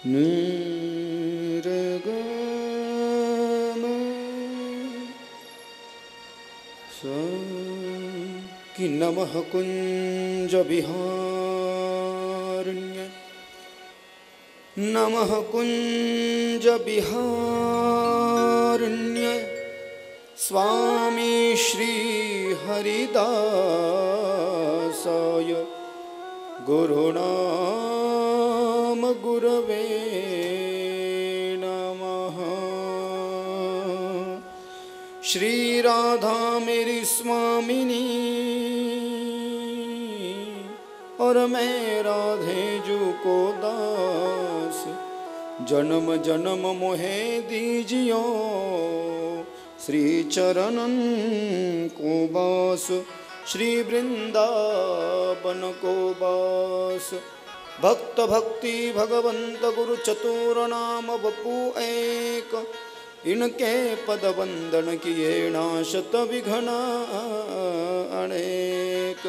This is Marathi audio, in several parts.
निर्गम कि नमः कुंज विहारिण्य नमः कुंज विहारिण्य स्वामी श्री हरिदासाय गुरुनाम गुरवे नमः। श्री राधा मेरी स्वामिनी और मैं राधे जू को दास, जन्म जन्म मोहे दीजियो श्री चरणन को बास, श्री वृंदावन को बास। भक्त भक्ति भगवंत गुरु चतुर नाम बपू एक, इनके पद वंदन किए नाशत विघ्न अनेक।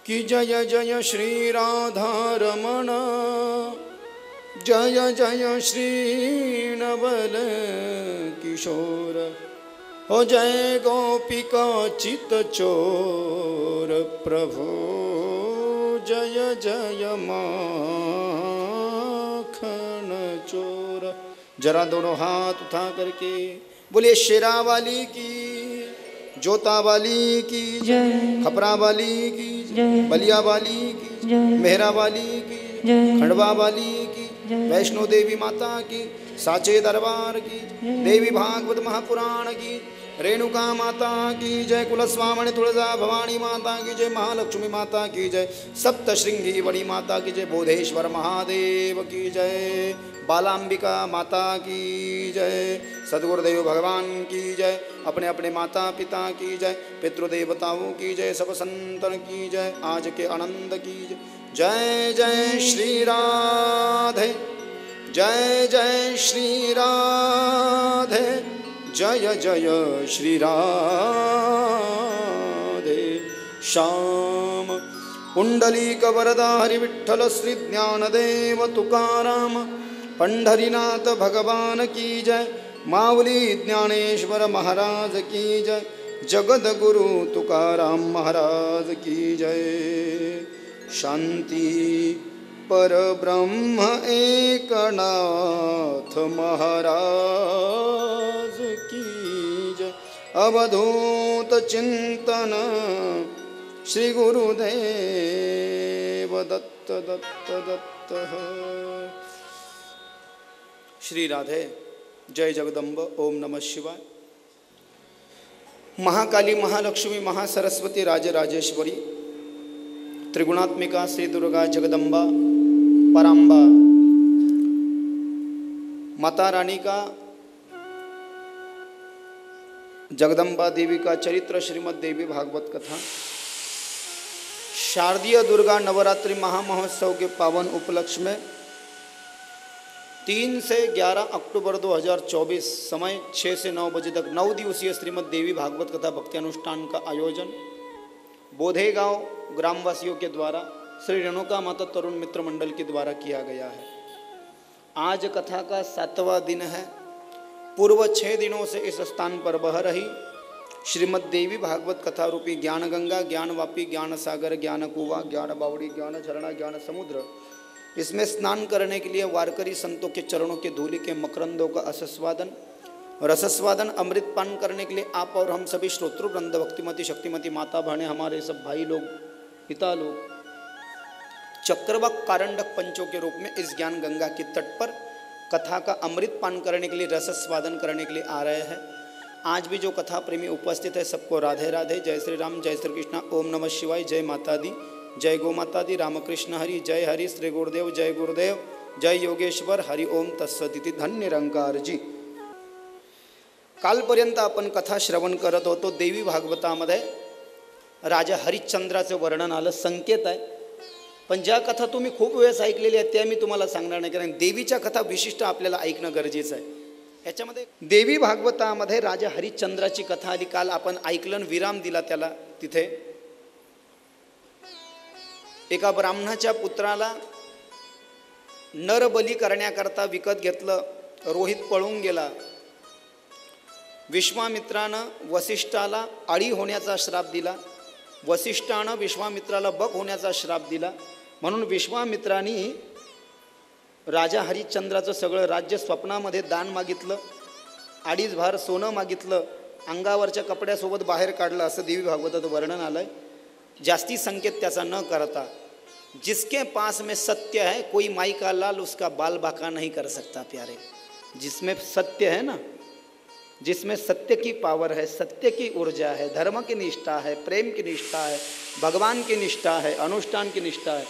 कि जय जय श्री राधा रमण, जय जय श्री नवल किशोर, हो जय गोपिका चित चोर, प्रभु जय जय माखन चोर। जरा दोनों हाथ उठा करके बोलिए शेरा वाली की, जोता वाली की जय, खपरा वाली की जय, बलिया वाली की जय, मेहरा वाली की जय, खंडवा वाली की, वैष्णो देवी माता की, साचे दरबार की, देवी भागवत महापुराण की, रेणुका माता की जय, कुलस्वामिनी तुलजा भवानी माता की जय, महालक्ष्मी माता की जय, सप्तशृंगी बड़ी माता की जय, बोधेश्वर महादेव की जय, बालांबिका माता की जय, सदगुरुदेव भगवान की जय, अपने अपने माता पिता की जय, पितृदेवताओं की जय, सब संतन की जय, आज के आनंद की जय। जय जय श्री राधे, जय जय श्री राधे, जय जय श्री राधे। श्याम पुंडलीक वरदा हरि विठ्ठल श्री ज्ञानदेव तुकाराम, पंढरीनाथ भगवान की जय, माऊली ज्ञानेश्वर महाराज की जय, जगद गुरु तुकाराम महाराज की जय। शांति पर ब्रह्म एकनाथ महाराज की जय, अवधूत चिंतन श्री गुरुदेव दत्त दत्त दत्त। श्री राधे जय जगदम्ब। ओम नमः शिवाय। महाकाली महालक्ष्मी महासरस्वती राजराजेश्वरी त्रिगुणात्मिका श्री दुर्गा जगदम्बा पराम्बा माता रानी का जगदम्बा देवी का चरित्र श्रीमद् देवी भागवत कथा। शारदीय दुर्गा नवरात्रि महामहोत्सव के पावन उपलक्ष्य में 3 से 11 अक्टूबर 2024 समय 6 से 9 बजे तक 9 दिवसीय श्रीमद् देवी भागवत कथा भक्ति अनुष्ठान का आयोजन बोधेगांव ग्रामवासियों के द्वारा श्री रेणुका माता तरुण मित्र मंडल के द्वारा किया गया है। आज कथा का 7वां दिन है। पूर्व 6 दिनों से इस स्थान पर बह रही श्रीमद् देवी भागवत कथा रूपी ज्ञान गंगा, ज्ञान वापी, ज्ञान सागर, ज्ञान कुआ, ज्ञान बावड़ी, ज्ञान झरना, ज्ञान समुद्र, इसमें स्नान करने के लिए वारकरी संतों के चरणों के धूलि के मकरंदों का असस्वादन, रसस्वादन, अमृत पान करने के लिए आप और हम सभी श्रोतृवृंद, भक्तिमती शक्तिमती माता बहने, हमारे सब भाई लोग, पिता लोग चक्रवाक कारंडक पंचों के रूप में इस ज्ञान गंगा के तट पर कथा का अमृत पान करने के लिए, रसस्वादन करने के लिए आ रहे हैं। आज भी जो कथा प्रेमी उपस्थित है सबको राधे राधे, जय श्री राम, जय श्री कृष्णा, ओम नमः शिवाय, जय माता दी, जय गो माता दी, रामकृष्ण हरि, जय हरि, श्री गुरुदेव, जय गुरुदेव, जय योगेश्वर, हरि ओम तत्सदिति। धन्य निरंकार जी। कालपर्यंत आपण कथा श्रवण करत होतो। देवी भागवतामध्ये राजा हरिश्चंद्राचे वर्णन आलं, संकेत आहे। पण ज्या कथा तुम्ही खूप वेळेस ऐकलेल्या आहेत त्या मी तुम्हाला सांगणार नाही, कारण देवीच्या कथा विशिष्ट आपल्याला ऐकणं गरजेचं आहे। याच्यामध्ये देवी भागवतामध्ये राजा हरिश्चंद्राची कथा आली। काल आपण ऐकलं, विराम दिला त्याला। तिथे एका ब्राह्मणाच्या पुत्राला नरबली करण्याकरता विकत घेतलं. रोहित पळून गेला. विश्वामित्रानं वसिष्ठाला आळी होण्याचा श्राप दिला. वसिष्ठानं विश्वामित्राला बक होण्याचा श्राप दिला. म्हणून विश्वामित्रांनी राजा हरिश्चंद्राचं सगळं राज्य स्वप्नामध्ये दान मागितलं. 2.5 भार सोनं मागितलं. अंगावरच्या कपड्यासोबत बाहेर काढलं, असं देवी भागवतात वर्णन आलंय. जास्ती संकेत त्याचा न करता, जिसके पास में सत्य है कोई माई का लाल उसका बाल बाका नहीं कर सकता प्यारे. जिसमें सत्य है ना, जिसमें सत्य की पावर है, सत्य की ऊर्जा है, धर्म की निष्ठा है, प्रेम की निष्ठा है, भगवान की निष्ठा है, अनुष्ठान की निष्ठा है,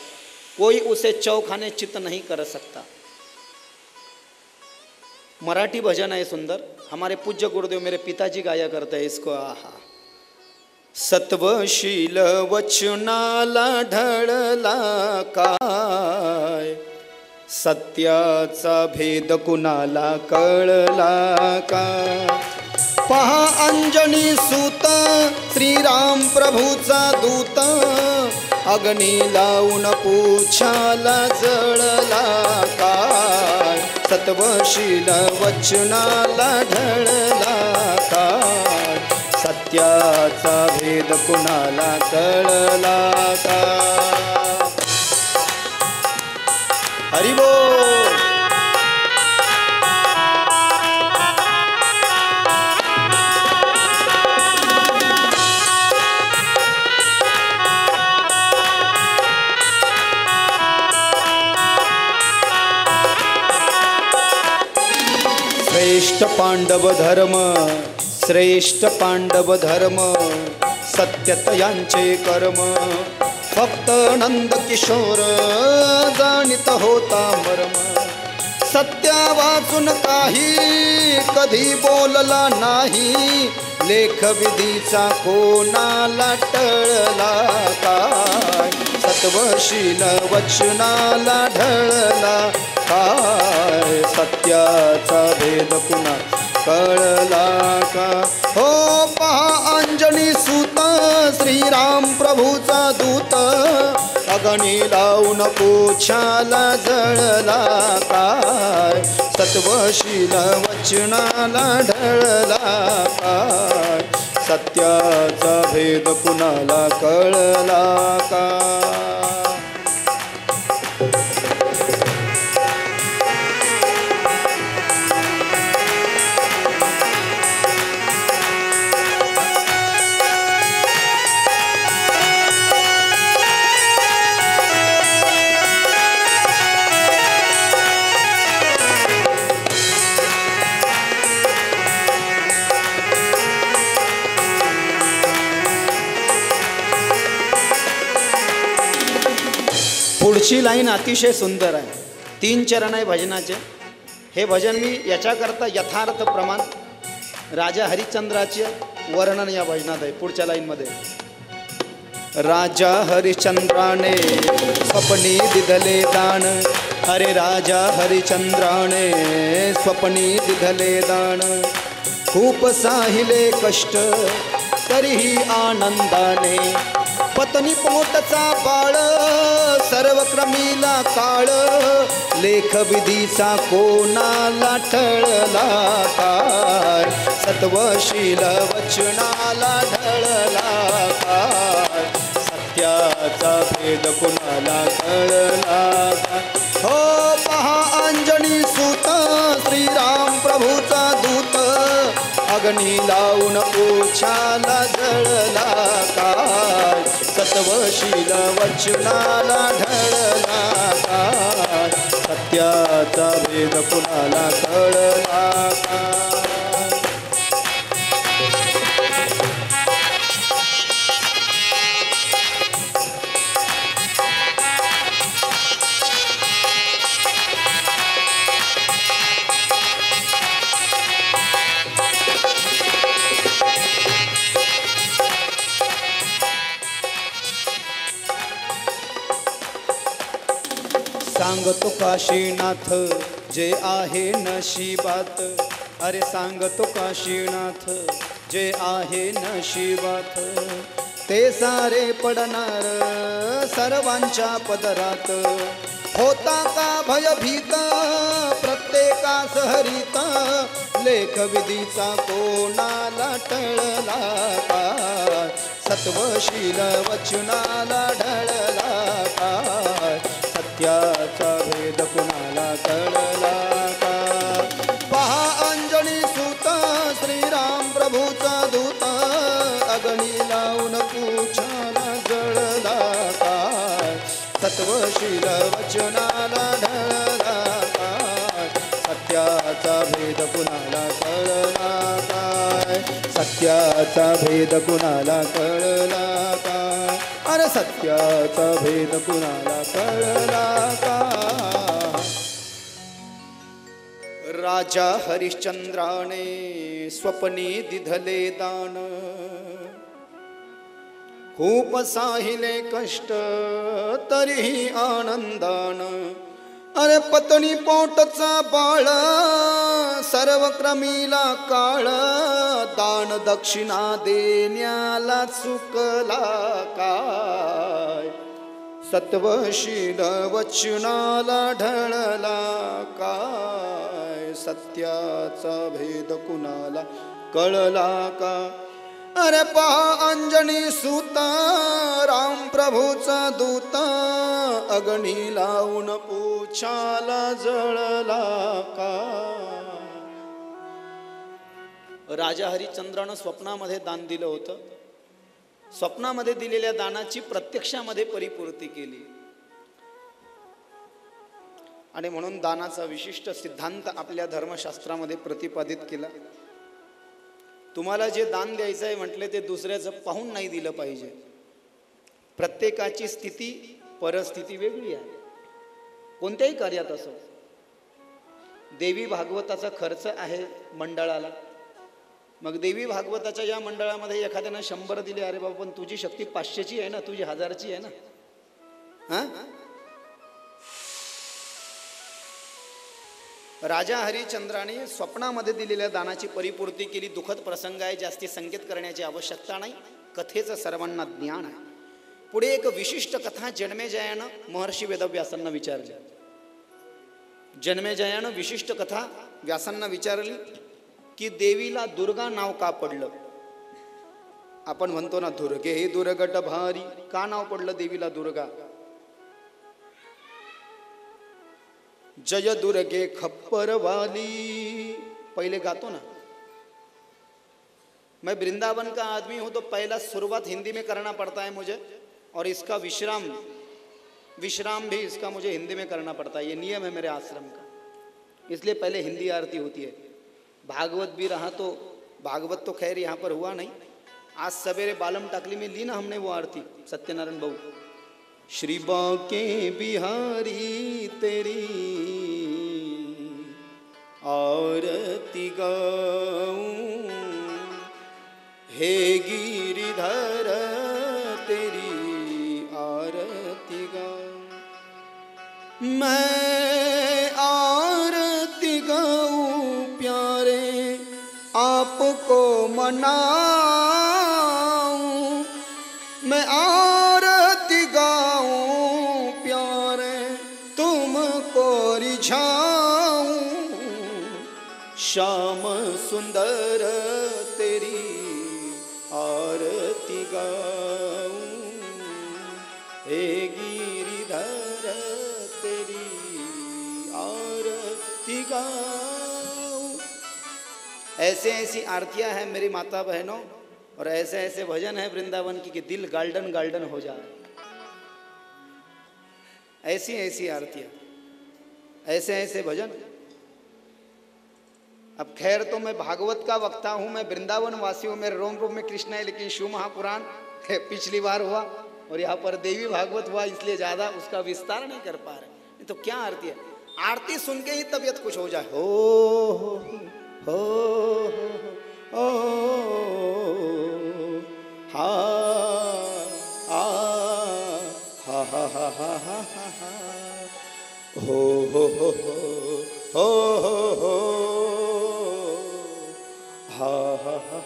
कोई उसे चौखाने चित नहीं कर सकता. मराठी भजन है सुंदर. हमारे पूज्य गुरुदेव मेरे पिताजी गाया करते हैं इसको. आहा. सत्वशील वचनाला ढळला काय, सत्याचा भेद कुणाला कळला काय. पहा अंजनी सूत श्रीराम प्रभूचा दूत, अग्नी लावून पूछाला जळला काय. सत्वशील वचनाला ढळला काय, सत्याचा भेद कुणाला कळला काय. हरि बोल. श्रेष्ठ पांडव धर्म, श्रेष्ठ पांडव धर्म, सत्यतयांचे कर्म. फक्त नंद किशोर जाणीत होता मर्म. सत्या वाचून काही कधी बोलला नाही, लेख विधीचा कोणाला टळला काय. सत्वशील वचनाला ढळला काय, सत्याचा भेद कुणा कळला का. हो पहा अंजनी सूत श्रीराम प्रभूचा दूत, अग्नी लावून पूछाला जळला काय. सत्वशील वचनाला ढळला काय, सत्याचा भेद कुणाला कळला का. पुढची लाईन अतिशय सुंदर आहे. 3 चरण आहे भजनाचे. हे भजन मी याच्याकरता यथार्थ प्रमाण राजा हरिश्चंद्राचे वर्णन या भजनात आहे. पुढच्या लाईनमध्ये राजा हरिश्चंद्राने स्वप्नी दिधले दान. अरे राजा हरिश्चंद्राने स्वप्नी दिधले दान. खूप साहिले कष्ट तरीही आनंदाने. पत्नी पोटचा बाळ सर्व क्रमीला काळ. लेख विधीचा कोणाला टळला काय. सत्वशील वचनाला ढळला काय. सत्याचा भेद कोणाला कळला काय. हो पहा अंजनी सूत श्रीराम प्रभूचा दूत, अग्नी लावून पूछाला जळला काय. सत्वशील वचनाला ढळला काय. सत्याचा भेद कुणाला कळला काय. सांगतो काशीनाथ जे आहे नशिबात. अरे सांगतो काशीनाथ जे आहे नशिबात. ते सारे पडणार सर्वांच्या पदरात. होता का भयभीत प्रत्येकास हरित लेख विधीचा कोणाला टळला काय सत्वशील वचनाला ढळला काय सत्याचा भेद कुणाला कळला काय पहा अंजनी सूत श्रीराम प्रभूचा दूत अग्नी लावून पूछाला जळला काय सत्वशील वचनाला ढळला काय सत्याचा भेद कुणाला कळला काय सत्याचा भेद कुणाला कळला काय अरे सत्याचा भेद कुणाला कळला काय राजा हरिश्चंद्राने स्वप्नी दिधले दान खूप साहिले कष्ट तरीही आनंदान अरे पत्नी पोटचा बाळ सर्व क्रमीला काळ दान दक्षिणा देण्याला चुकला काय सत्वशील वचनाला ढळला काय सत्याचा भेद कुणाला कळला का अरे पहा अंजनी सूत राम प्रभूचा दूत अग्नी लावून पूछाला जळला का राजा हरिश्चंद्रानं स्वप्नामध्ये दान दिलं होतं स्वप्नामध्ये दिलेल्या दानाची प्रत्यक्षामध्ये परिपूर्ती केली आणि म्हणून दानाचा विशिष्ट सिद्धांत आपल्या धर्मशास्त्रामध्ये प्रतिपादित केला तुम्हाला जे दान द्यायचं आहे म्हटले ते दुसऱ्याचं पाहून नाही दिलं पाहिजे प्रत्येकाची स्थिती परिस्थिती वेगळी आहे कोणत्याही कार्यात असो देवी भागवताचा खर्च आहे मंडळाला मग देवी भागवताच्या या मंडळामध्ये एखाद्यानं 100 दिले अरे बाबा पण तुझी शक्ती 500ची आहे ना तुझी 1000ची आहे ना हा राजा हरिश्चंद्राने स्वप्नामध्ये दिलेल्या दानाची परिपूर्ती केली दुःखद प्रसंग आहे जास्ती संकेत करण्याची आवश्यकता नाही कथेचं सर्वांना ज्ञान आहे पुढे एक विशिष्ट कथा जन्मेजयानं महर्षी वेदव्यासांना विचारली जन्मेजयानं विशिष्ट कथा व्यासांना विचारली की देवीला दुर्गा नाव का पडलं आपण म्हणतो ना दुर्गे हे दुर्गट भारी का नाव पडलं देवीला दुर्गा जय दुर्गे खप्पर वाली पहले गातो ना मैं वृंदावन का आदमी हूं तो पहला शुरुआत हिंदी में करना पड़ता है मुझे और इसका विश्राम भी इसका मुझे हिंदी में करना पड़ता है ये नियम है मेरे आश्रम का इसलिए पहले हिंदी आरती होती है भागवत भी रहा तो भागवत तो खैर यहाँ पर हुआ नहीं आज सवेरे बालम टाकली में ली ना हमने वो आरती सत्यनारायण बाबू श्री बांके बिहारी तेरी आरती गाऊं हे गिरिधर तेरी आरती गाऊं मैं आरती गाऊं प्यारे आपको मनाऊं मैं आरती गाऊं प्यारे तुमको रिझाऊं श्याम सुंदर तेरी आरती गाऊं हे गिरिधर तेरी आरती गाऊं ऐसे ऐसी आरतियां हैं मेरी माता बहनों और ऐसे ऐसे भजन है वृंदावन की कि दिल गार्डन गार्डन हो जाए ऐसी ऐसी आरतियां ऐसे ऐसे भजन अब खैर तो मैं भागवत का वक्ता हूं मैं वृंदावन वासी हूं मेरे रोम रोम में कृष्ण है लेकिन शिव महापुराण पिछली बार हुआ और यहाँ पर देवी भागवत हुआ इसलिए ज्यादा उसका विस्तार नहीं कर पा रहे तो क्या आरती है आरती सुन के ही तबीयत कुछ हो जाए हो हा आ हा हा हा हा हा हा हो हो हो हो हो हा हा हा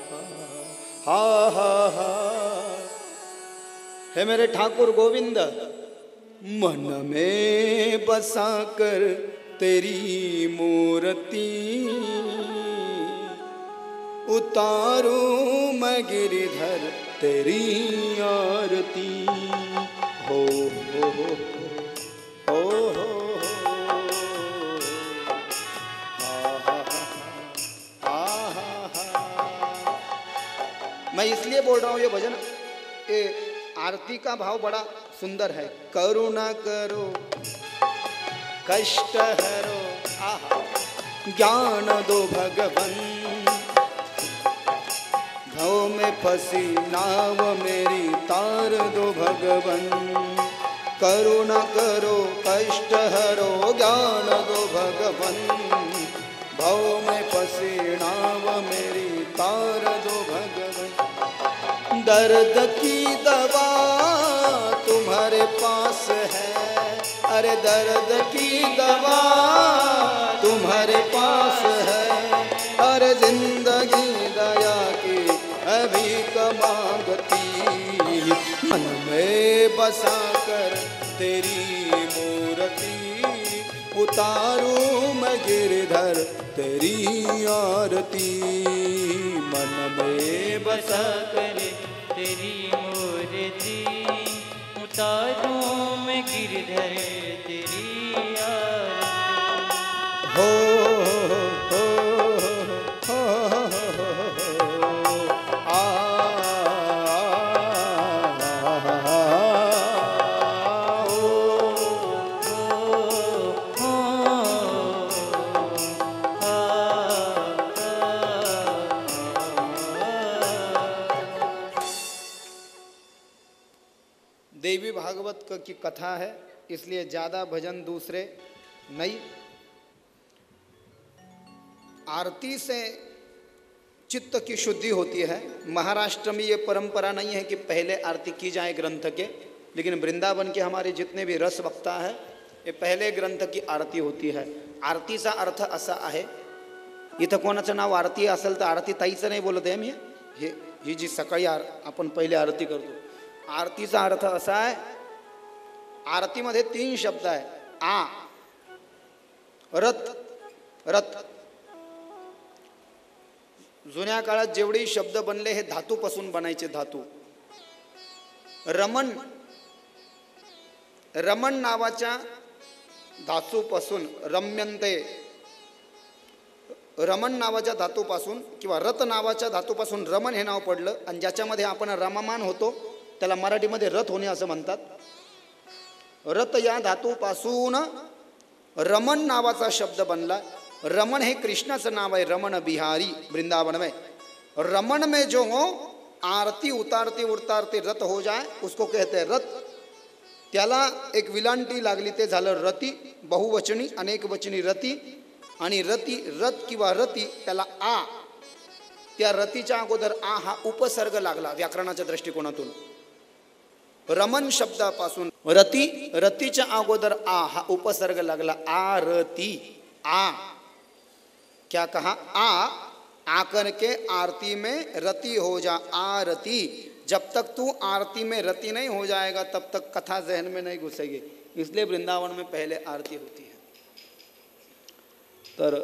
हा हा हा हे मेरे ठाकुर गोविंद मन में बसा कर तेरी मूर्ति उतारूं मैं गिरधर तेरी आरती। हो हो हो हो हो मैं इसलिए बोल रहा हूँ ये भजन, ये आरती का भाव बड़ा सुंदर है। करुणा करो कष्ट हरो आहा, ज्ञान दो भगवन, भव में फंसी नाव मेरी तार दो भगवन। करुणा करो कष्ट हरो ज्ञान दो भगवन, भव में फंसी नाव मेरी तार दो भगवन। दर्द की दवा तुम्हारे पास है, अरे दर्द की दवा तुम्हारे पास है, अरे जिंदगी दया की अभी मांगती। मन में बसा कर तेरी मूर्ति उतारूं मैं गिरधर तेरी आरती। मन में बसा कर तेरी मूर्ति उतारूं मैं गिरधर तेरी आरती। हो हो हो आ देवी भागवत की कथा है, इसलिए ज़्यादा भजन दूसरे नहीं। आरती से चित्त की शुद्धि होती है। महाराष्ट्र में ये परंपरा नहीं है कि पहले आरती की जाए ग्रंथ के, लेकिन वृंदावन के हमारे जितने भी रस वक्ता है ये पहले ग्रंथ की आरती होती है। आरतीचा अर्थ असा आहे, इथं कोणाचं नाव आरती असेल तर आरती ताईचं नाही बोलत आहे मी, ही जी सकाळी आपण पहिले आरती करतो, आरतीचा अर्थ असा आहे, आरतीमध्ये 3 शब्द आहे, आ रत रत। जुन्या काळात जेवढे शब्द बनले हे धातूपासून बनायचे, धातू। रमण, रमण नावाच्या धातूपासून, रम्यन्ते, रमण नावाच्या धातूपासून किंवा रत नावाच्या धातूपासून रमण हे नाव पडलं, आणि ज्याच्यामध्ये आपण रममान होतो त्याला मराठीमध्ये रथ होणे असं म्हणतात। रत या धातूपासून रमण नावाचा शब्द बनला। रमण हे कृष्णाचं नाव आहे, रमण बिहारी वृंदावन में। रमण में जो हो आरती उतारते उतारते रत हो जाए उसको कहते हैं रत। त्याला एक विलांटी लागली ते झालं रती, बहुवचनी अनेकवचनी रती, आणि रती रत किंवा रती त्याला आ, त्या रतीच्या अगोदर आ हा उपसर्ग लागला व्याकरणाच्या दृष्टिकोनातून। रमण शब्दापासून रती, रतीच्या अगोदर आ हा उपसर्ग लागला, आरती। आ क्या कहा, आ करके आरती में रति हो जा, आरती। जब तक तू आरती में रति नहीं हो जाएगा तब तक कथा जहन में नहीं घुसेगी, इसलिए वृंदावन में पहले आरती होती है। तर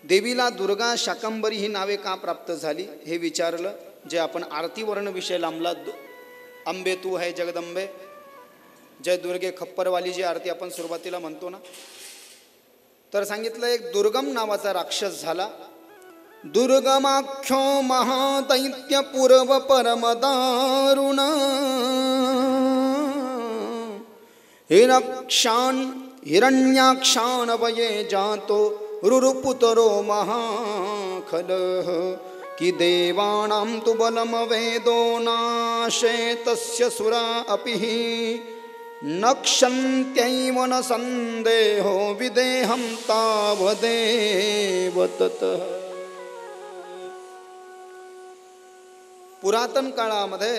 देवीला दुर्गा शाकंभरी ही नावे का प्राप्त झाली हे विचारलं, जे आपण आरती वर्ण विषय लांबला। अंबे तू है जगदंबे, जय दुर्गे खप्परवाली जी आरती आपण सुरुवातीला म्हणतो ना, तर सांगितलं एक दुर्गम नावाचा राक्षस झाला। दुर्गमाख्यो महादैत्य पूर्व परम दारुण, हिरण्याक्षान वये जातो रुरुपुतरो महाखलः, कि देवानां तु बलम वेदो नाशे तस्य सुरा अपि नक्षन्त्यैव न संदेहो विदेहं तावदेव ततः। पुरातन काळामध्ये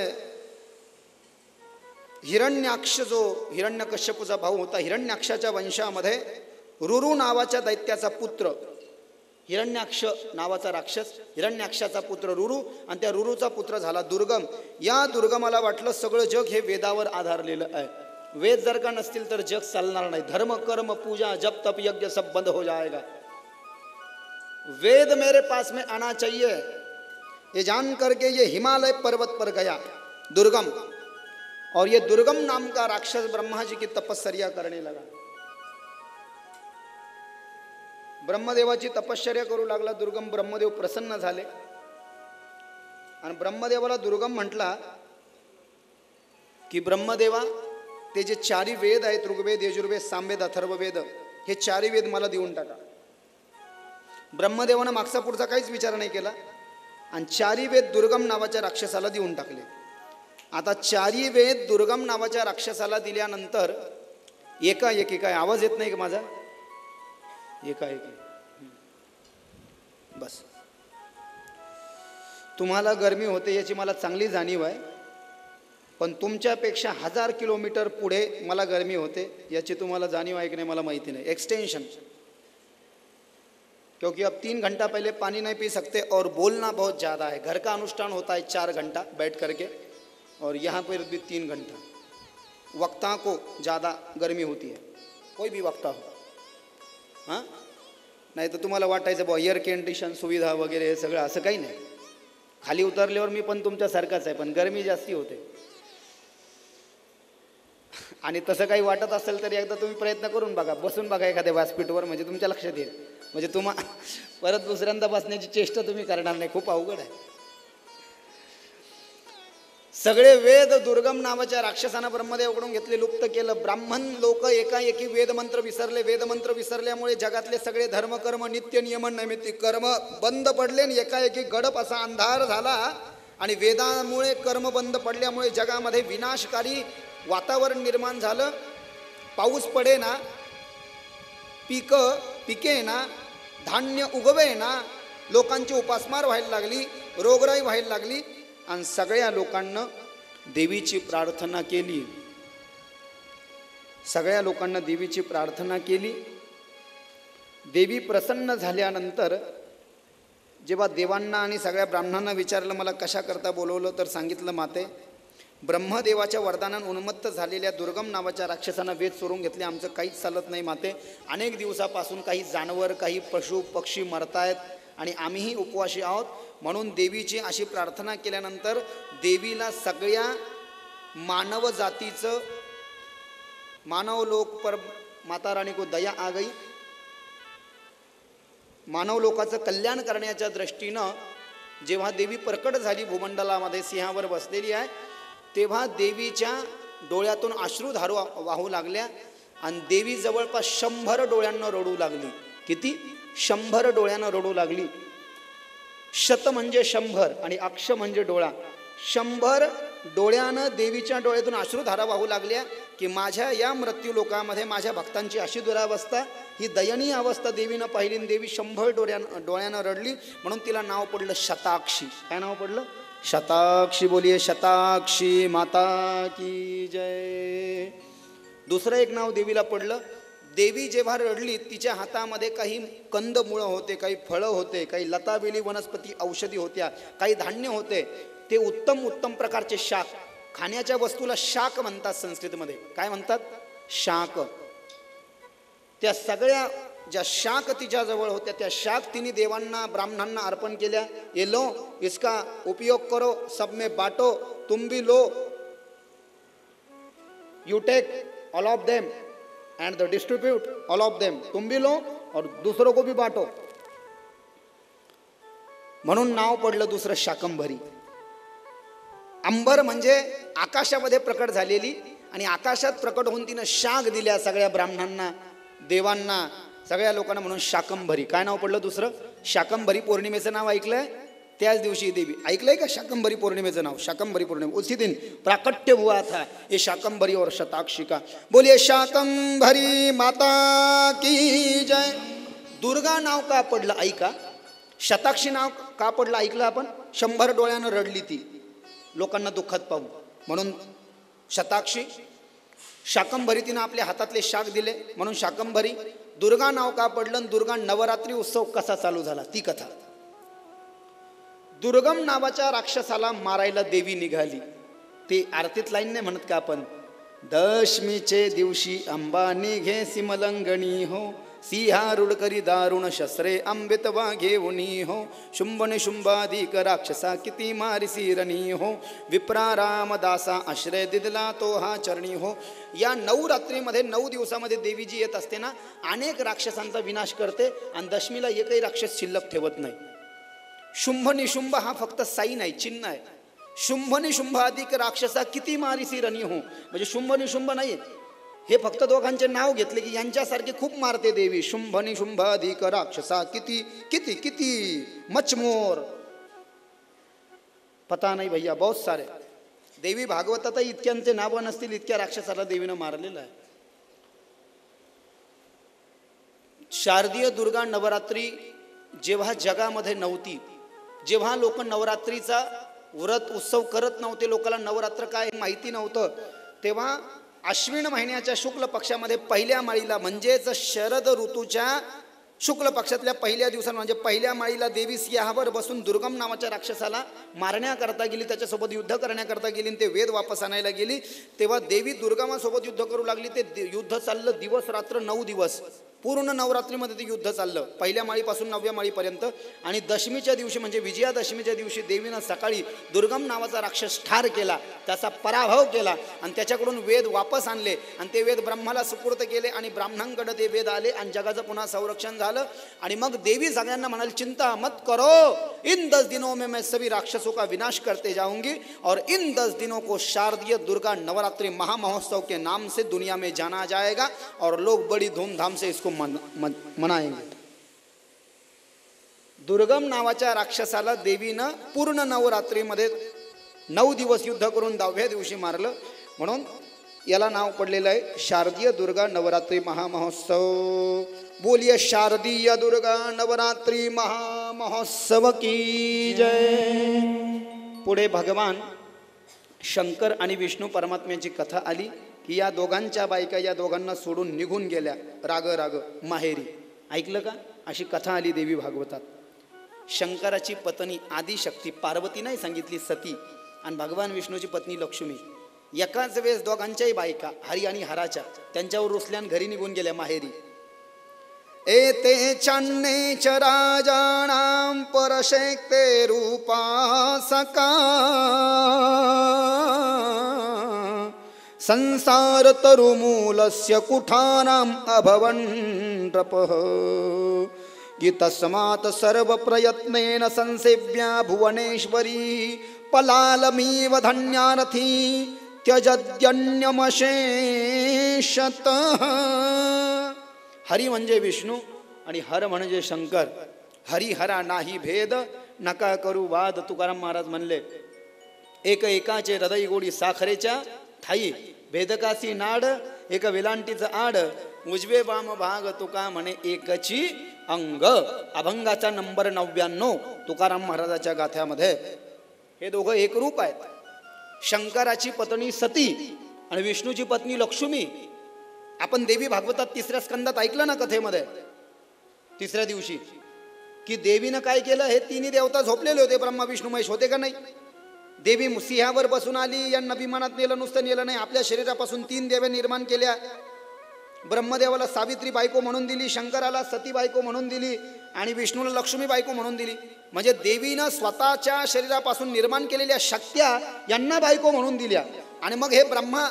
हिरण्याक्ष जो हिरण्यकश्यपूचा भाऊ होता, हिरण्याक्षाच्या वंशामध्ये रुरु नावाच्या दैत्याचा पुत्र, हिरण्याक्ष नावाचा राक्षस, हिरण्याक्षाचा पुत्र रुरु, आणि त्या रुरुचा पुत्र झाला दुर्गम। या दुर्गमाला वाटलं सगळं जग हे वेदावर आधारलेलं आहे, वेद जर का नसतील तर जग चालणार नाही. धर्म कर्म पूजा जप तप यज्ञ सब बंद हो जाएगा. वेद मेरे पास में आना चाहिए. ये जान करके ये हिमालय पर्वत पर गया दुर्गम, और ये दुर्गम नाम का राक्षस ब्रह्मा जी की तपस्या करने लगा. ब्रह्मदेवाची तपश्चर्या करू लागला दुर्गम. ब्रह्मदेव प्रसन्न झाले आणि ब्रह्मदेवाला दुर्गम म्हटला की ब्रह्मदेवा, ते जे चारी वेद आहेत, ऋग्वेद यजुर्वेद सामवेद अथर्ववेद, हे चारी वेद मला देऊन टाका. ब्रह्मदेवानं मागचा पुढचा काहीच विचार नाही केला आणि चारी वेद दुर्गम नावाच्या राक्षसाला देऊन टाकले. आता चारी वेद दुर्गम नावाच्या राक्षसाला दिल्यानंतर एकाएकी, काय आवाज येत नाही का माझा? एकाएकी बस. तुम्हाला गरमी होते याची मला चांगली जाणीव आहे, पण तुमच्यापेक्षा 1000 किलोमीटर पुढे मला गरमी होते याची तुम्हाला जाणीव आहे की नहीं मला माहिती नहीं. एक्सटेंशन, क्योंकि अब 3 घंटा पहले पानी नहीं पी सकते और बोलना बहुत ज़्यादा है. घर का अनुष्ठान होता है 4 घंटा बैठ करके, और यहाँ पर भी 3 घंटा. वक्ता को ज़्यादा गर्मी होती है, कोई भी वक्ता हो. हां, नाही तर तुम्हाला वाटायचं बा एअर कंडिशन सुविधा वगैरे हे सगळं, असं काही नाही. खाली उतरल्यावर मी पण तुमच्यासारखाच आहे, पण गरमी जास्ती होते. आणि तसं काही वाटत असेल तर एकदा तुम्ही प्रयत्न करून बघा, बसून बघा एखाद्या व्यासपीठावर, म्हणजे तुमच्या लक्षात येईल. म्हणजे परत दुसऱ्यांदा बसण्याची चेष्टा तुम्ही करणार नाही. खूप अवघड आहे. सगळे वेद दुर्गम नावाच्या राक्षसानं ब्रह्मदेवाकडून घेतले, लुप्त केलं. ब्राह्मण लोक एकाएकी वेदमंत्र विसरले. वेदमंत्र विसरल्यामुळे जगातले सगळे धर्म कर्म नित्य नियम नैमित्तिक कर्म बंद पडले आणि एकाएकी गडप असा अंधार झाला. आणि वेदामुळे कर्म बंद पडल्यामुळे जगामध्ये विनाशकारी वातावरण निर्माण झालं. पाऊस पडे ना, पिके ना, धान्य उगवे ना, लोकांची उपासमार व्हायला लागली, रोगराई व्हायला लागली. आणि सगळ्या लोकांना देवीची प्रार्थना केली. सगळ्या लोकांना देवीची प्रार्थना केली. देवी प्रसन्न झाल्यानंतर जेव्हा देवांना आणि सगळ्या ब्राह्मणांना विचारलं मला कशा करता बोलवलं, तर सांगितलं माते, ब्रह्मदेवाच्या वरदानानं उन्मत्त झालेल्या दुर्गम नावाच्या राक्षसांना वेद चोरून घेतले. आमचं काहीच चालत नाही माते. अनेक दिवसापासून काही जानवर, काही पशु पक्षी मरतायत आणि आम्हीही उपवासी आहोत. म्हणून देवीची अशी प्रार्थना केल्यानंतर देवीला सगळ्या मानव जातीचं, मानव लोक पर माता रानी को दया आ गई. मानव लोकाचं कल्याण करण्याच्या दृष्टीनं जेव्हा देवी प्रकट झाली भूमंडलामध्ये, सिंहावर बसलेली आहे, तेव्हा देवीच्या डोळ्यातून अश्रुधारू वाहू लागल्या आणि देवी जवळपास 100 डोळ्यांना रडू लागली. किती? 100 डोळ्यांना रडू लागली. शत म्हणजे 100 आणि अक्ष म्हणजे डोळा. 100 डोळ्यानं देवीच्या डोळ्यातून अश्रुधारा वाहू लागल्या की माझ्या या मृत्यू लोकामध्ये माझ्या भक्तांची अशी दुरावस्था, ही दयनीय अवस्था देवीनं पाहिली. देवी 100 डोळ्यानं रडली. म्हणून तिला नाव पडलं शताक्षी. काय नाव पडलं? शताक्षी. बोलिये शताक्षी माता की जय. दुसरं एक नाव देवीला पडलं. देवी जेव्हा रडली, तिच्या हातामध्ये काही कंदमुळं होते, काही फळं होते, काही लतावेली वनस्पती औषधी होत्या, काही धान्य होते. ते उत्तम उत्तम प्रकारचे शाक, खाण्याच्या वस्तूला शाक म्हणतात संस्कृतमध्ये. काय म्हणतात? शाक. त्या सगळ्या ज्या शाक तिच्याजवळ होत्या, त्या शाक तिने देवांना ब्राह्मणांना अर्पण केल्या. ये लो, इसका उपयोग करो, सब में बांटो, तुम भी लो, you take all of them and the distribute all of them, तुम भी लो और दूसरों को भी बांटो. म्हणून नाव पडलं दुसरं शाकंभरी. अंबर म्हणजे आकाशामध्ये प्रकट झालेली, आणि आकाशात प्रकट होऊन तिनं शाक दिल्या सगळ्या ब्राह्मणांना, देवांना, सगळ्या लोकांना. म्हणून शाकंभरी. काय नाव पडलं दुसरं? शाकंभरी. पौर्णिमेचं नाव ऐकलंय? त्याच दिवशी देवी, ऐकलंय का शाकंभरी पौर्णिमेचं नाव? शाकंभरी पौर्णिमा, उसी दिन प्राकट्य हुआ था ये शाकंभरी और शताक्षी का. बोलिए शाकंभरी माता की जय. दुर्गा नाव का पडलं ऐका. शताक्षी नाव का पडलं ऐकलं आपण? 100 डोळ्यानं रडली ती लोकांना दुःखात पाहून, म्हणून शताक्षी. शाकंभरी तिनं आपल्या हातातले शाक दिले म्हणून शाकंभरी. दुर्गा नाव का पडलं? दुर्गा नवरात्री उत्सव कसा चालू झाला ती कथा. दुर्गम नावाच्या राक्षसाला मारायला देवी निघाली. ते आरतीत लाईन नाही म्हणत का आपण? दशमीचे दिवशी अंबा निघे सिमलंगणी हो, सिंहारूढ करी दारुण शस्त्रे अंबित घेऊनी हो, शुंभ निशुंभाधिक राक्षसा किती मारिसी रणी हो, विप्रा रामदासा आश्रय दिदला तो हा चरणी हो. या 9 रात्रीमध्ये 9 दिवसामध्ये देवीजी येत असते ना, अनेक राक्षसांचा विनाश करते आणि दशमीला एकही राक्षस शिल्लक ठेवत नाही. शुंभ निशुंभ हा फक्त साईन आहे, चिन्ह आहे. शुंभ निशुंभ अधिक राक्षसा किती मारिसी रणी हो, म्हणजे शुंभ निशुंभ नाही, हे फक्त दोघांचे नाव घेतले की यांच्यासारखे खूप मारते देवी. शुंभ निशुंभ अधिक राक्षसा किती किती किती मचमोर, पता नाही भैया, बहुत सारे. देवी भागवतात इतक्यांचे नाव नसतील इतक्या राक्षसाला देवीनं मारलेलं आहे. शारदीय दुर्गा नवरात्री जेव्हा जगामध्ये नव्हती, जेव्हा लोक नवरात्रीचा व्रत उत्सव करत नव्हते, लोकांना नवरात्र काय माहिती नव्हतं, तेव्हा अश्विन महिन्याच्या शुक्ल पक्षामध्ये पहिल्या माळीला म्हणजेच शरद ऋतूच्या शुक्ल पक्षातल्या पहिल्या दिवसात म्हणजे पहिल्या माळीला देवी सिंहावर बसून दुर्गम नावाच्या राक्षसाला मारण्याकरता गेली, त्याच्यासोबत युद्ध करण्याकरता गेली आणि ते वेद वापस आणायला गेली. तेव्हा देवी दुर्गमासोबत युद्ध करू लागली. ते युद्ध चाललं दिवस रात्र 9 दिवस, पूर्ण नवरात्रीमध्ये ते युद्ध चाललं, पहिल्या माळीपासून 9व्या माळीपर्यंत. आणि दशमीच्या दिवशी म्हणजे विजयादशमीच्या दिवशी देवीनं सकाळी दुर्गम नावाचा राक्षस ठार केला, त्याचा पराभव केला आणि त्याच्याकडून वेद वापस आणले आणि ते वेद ब्रह्माला सुपूर्त केले आणि ब्राह्मणांकडे ते वेद आले आणि जगाचं पुन्हा संरक्षण झालं. आणि मग देवी सगळ्यांना म्हणाली, चिंता मत करो, इन 10 दिनों में मैं सभी राक्षसों का विनाश करते जाऊंगी और इन 10 दिनों को शारदीय दुर्गा नवरात्रि महामहोत्सव के नाम से दुनिया में जाना जाएगा और लोग बड़ी धूमधाम से इसको मनाएंगे. दुर्गम नावाच्या राक्षसाला देवीनं पूर्ण नवरात्रीमध्ये 9 दिवस युद्ध करून 10व्या दिवशी मारलं, म्हणून याला नाव पडलेलं आहे शारदीय दुर्गा नवरात्री महामहोत्सव. बोलिए शारदीय दुर्गा नवरात्री महामहोत्सव की जय. पुढे भगवान शंकर आणि विष्णू परमात्म्याची कथा आली की या दोघांच्या बायका या दोघांना सोडून निघून गेल्या राग राग माहेरी. ऐकलं का? अशी कथा आली देवी भागवतात. शंकराची पत्नी आदिशक्ती पार्वती नाही सांगितली, सती, आणि भगवान विष्णूची पत्नी लक्ष्मी. एकाच वेळेस दोघांच्याही बायका हरी आणि हराच्या त्यांच्यावर रुसल्यान घरी निघून गेल्या माहेरी. एते चान्ने च राजानां परशेक्ते रूपासका संसार तरुमूलस्य कुठानाम अभवन् नृपः कि तस्मात् सर्व प्रयत्नेन संसेव्या भुवनेश्वरी पलालमीव धन्यार्थी त्यजद्यन्यमशेषतः. हरी म्हणजे विष्णू आणि हर म्हणजे शंकर. हरी हरा नाही भेद नका करू वाद. तुकाराम महाराज म्हणले, एक एकाचे हृदय गोडी साखरेच्या ठाई भेदकासी नाड एक वेलांटीचं आड उजवे वाम भाग तुका म्हणे एकची अंग. अभंगाचा नंबर 99 तुकाराम महाराजाच्या गाथ्यामध्ये. हे दोघं एक रूप आहेत. शंकराची पत्नी सती आणि विष्णूची पत्नी लक्ष्मी. आपण देवी भागवतात 3ऱ्या स्कंदात ऐकलं ना कथेमध्ये 3ऱ्या दिवशी की देवीनं काय केलं. हे तिन्ही देवता झोपलेले होते, ब्रह्मा विष्णू महेश होते का नाही. देवी सिंहावर बसून आली, यांना विमानात नेलं, नुसतं नेलं नाही, आपल्या शरीरापासून 3 देव्या निर्माण केल्या. ब्रह्मदेवाला सावित्री बायको म्हणून दिली, शंकराला सती बायको म्हणून दिली आणि विष्णूला लक्ष्मी बायको म्हणून दिली. म्हणजे देवीनं स्वतःच्या शरीरापासून निर्माण केलेल्या शक्त्या यांना बायको म्हणून दिल्या. आणि मग हे ब्रह्मा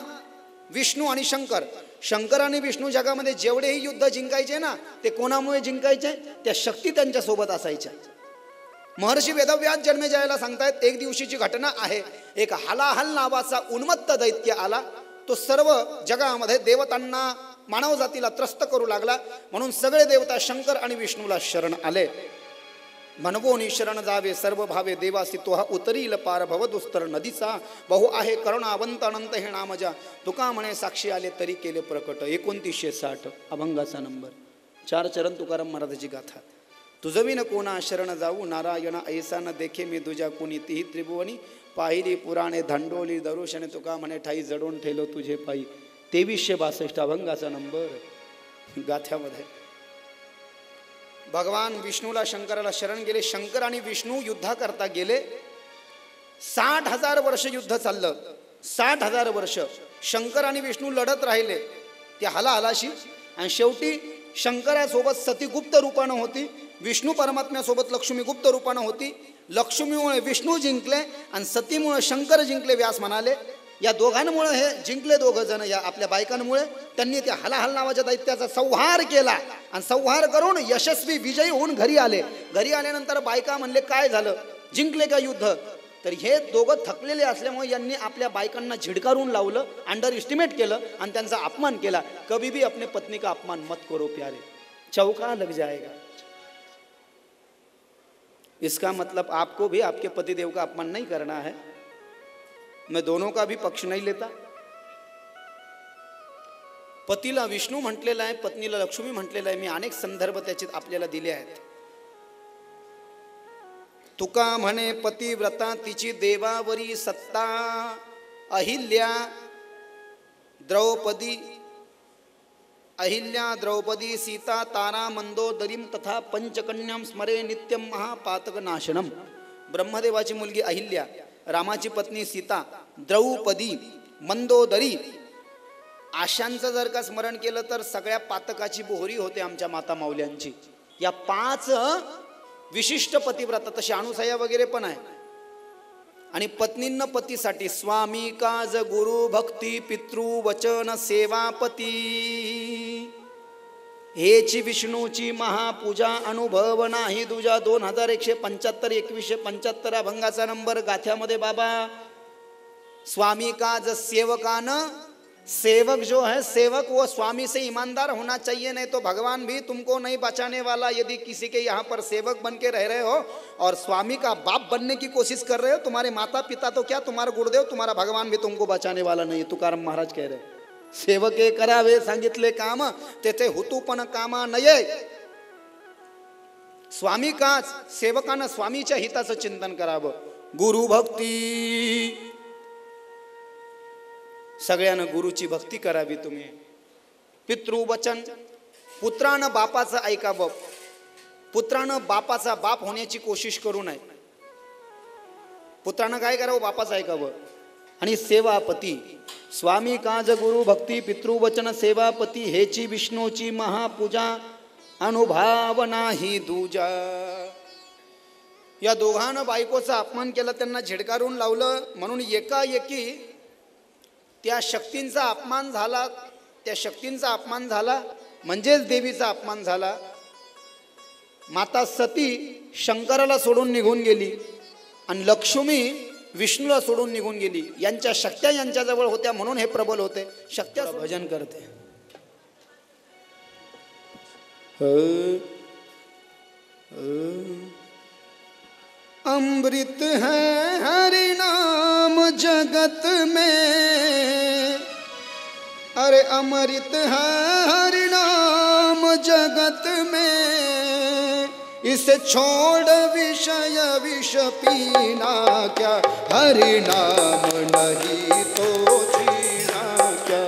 विष्णू आणि शंकर, शंकर आणि विष्णू जगामध्ये जेवढेही युद्ध जिंकायचे ना ते कोणामुळे जिंकायचे, त्या शक्ती त्यांच्यासोबत असायच्या. महर्षी वेदव्यास जन्मेजयाला सांगतायत, एक दिवशीची घटना आहे. एक हलाहल नावाचा उन्मत्त दैत्य आला. तो सर्व जगामध्ये देवतांना मानव जातीला त्रस्त करू लागला. म्हणून सगळे देवता शंकर आणि विष्णूला शरण आले. मनवोनी शरण जावे सर्व भावे देवासी तो हा उतरील पार भव दुस्तर नदीचा. बहु आहे करुणावंत अनंत हे नामजा तुका म्हणे साक्षी आले तरी केले प्रकट. 2960 अभंगाचा नंबर. 4 चरण तुकाराम महाराजाची गाथा. तुझविन कोणा शरण जाऊ नारायण ऐसा न देखे मी तुझ्या कोणी तीही त्रिभुवनी पाहिली पुराणे धंडोली दरुशने तुका म्हणे ठाई जडून ठेलो तुझे पायी. 2362 अभंगाचा नंबर गाथ्यामध्ये. भगवान विष्णूला शंकराला शरण गेले. शंकर आणि विष्णू युद्धा करता गेले. 60,000 वर्ष युद्ध चाललं. 60,000 वर्ष शंकर आणि विष्णू लढत राहिले त्या हलाहलाशी, आणि शेवटी शंकरासोबत सती गुप्त रूपानं होती, विष्णू परमात्म्यासोबत लक्ष्मी गुप्त रूपानं होती. लक्ष्मीमुळे विष्णू जिंकले आणि सतीमुळे शंकर जिंकले. व्यास म्हणाले या दोघांमुळे हे जिंकले दोघं जण, या आपल्या बायकांमुळे. त्यांनी त्या हलाहल नावाच्या दैत्याचा संहार केला आणि संहार करून यशस्वी विजयी होऊन घरी आले. घरी आल्यानंतर बायका म्हणले काय झालं, जिंकले का युद्ध? तर हे दोघं थकलेले असल्यामुळे यांनी आपल्या बायकांना झिडकारून लावलं, अंडर एस्टिमेट केलं आणि त्यांचा अपमान केला. कभी भी अपने पत्नी का अपमान मत करो प्यारे, चौका लग जाएगा. इसका मतलब आपको भी आपके पतिदेव का अपमान नहीं करना है. मैं दोनों का भी पक्ष नहीं लेता. पतीला विष्णू म्हटलेलं आहे, पत्नीला लक्ष्मी म्हटलेलं आहे. मी अनेक संदर्भ त्याचे आपल्याला दिले आहेत. तुका म्हणे पतिव्रता तिची देवावरी सत्ता, अहिल्या द्रौपदी सीता तारा मंदोदरीम तथा पंचकन्याम स्मरे नित्यम महापातक नाशनम. ब्रह्मदेवाची मुलगी अहिल्या, रामाची पत्नी सीता, द्रौपदी, मंदोदरी आशांचं जर का स्मरण केलं तर सगळ्या पातकाची बोहरी होते आमच्या माता माऊल्यांची. या 5 विशिष्ट पतिव्रता. तशी अनुसया वगैरे पण आहे. आणि पत्नींना पतीसाठी स्वामी काज गुरु भक्ती पितृ वचन सेवापती, हेची विष्णूची महापूजा अनुभव नाही दुजा. 2175 2175 अभंगाचा नंबर गाथ्यामध्ये बाबा. स्वामी काज सेवकान, सेवक जो है सेवक वो स्वामी से ईमानदार होना चाहिए, नहीं तो भगवान भी तुमको नहीं बचाने वाला. यदि किसी के यहाँ पर सेवक बन के रह रहे हो और स्वामी का बाप बनने की कोशिश कर रहे हो, तुम्हारे माता पिता तो क्या तुम्हारा गुरुदेव, तुम्हारा भगवान भी तुमको बचाने वाला नहीं. तुकाराम महाराज कह रहे सेवके करावे सांगितले काम, तेथे हुतू पण कामा नये. स्वामी का सेवकानं स्वामीच्या हिताचं चिंतन करावं. गुरु भक्ती, सगळ्यांना गुरुची भक्ती करावी तुम्ही. पितृवचन, पुत्रानं बापाचं ऐकावं, पुत्रानं बापाचा बाप होण्याची कोशिश करू नये. पुत्रानं काय करावं, बापाचं ऐकावं. आणि सेवापती, स्वामी काज गुरु भक्ती पितृवचन सेवापती, हेची विष्णूची महापूजा अनुभव नाही दूजा. या दोघांना बायकोचा अपमान केला, त्यांना झिडकारून लावलं, म्हणून एकाएकी त्या शक्तींचा अपमान झाला. त्या शक्तींचा अपमान झाला म्हणजेच देवीचा अपमान झाला. माता सती शंकराला सोडून निघून गेली आणि लक्ष्मी विष्णूला सोडून निघून गेली. यांच्या शक्त्या यांच्याजवळ होत्या म्हणून हे प्रबल होते. शक्त्या भजन करते. अमृत है हरि नाम जगत में, अरे अमृत है हरि नाम जगत में, इसे छोड़ विषय विष पीना क्या, हरि नाम नहीं तो जीना क्या,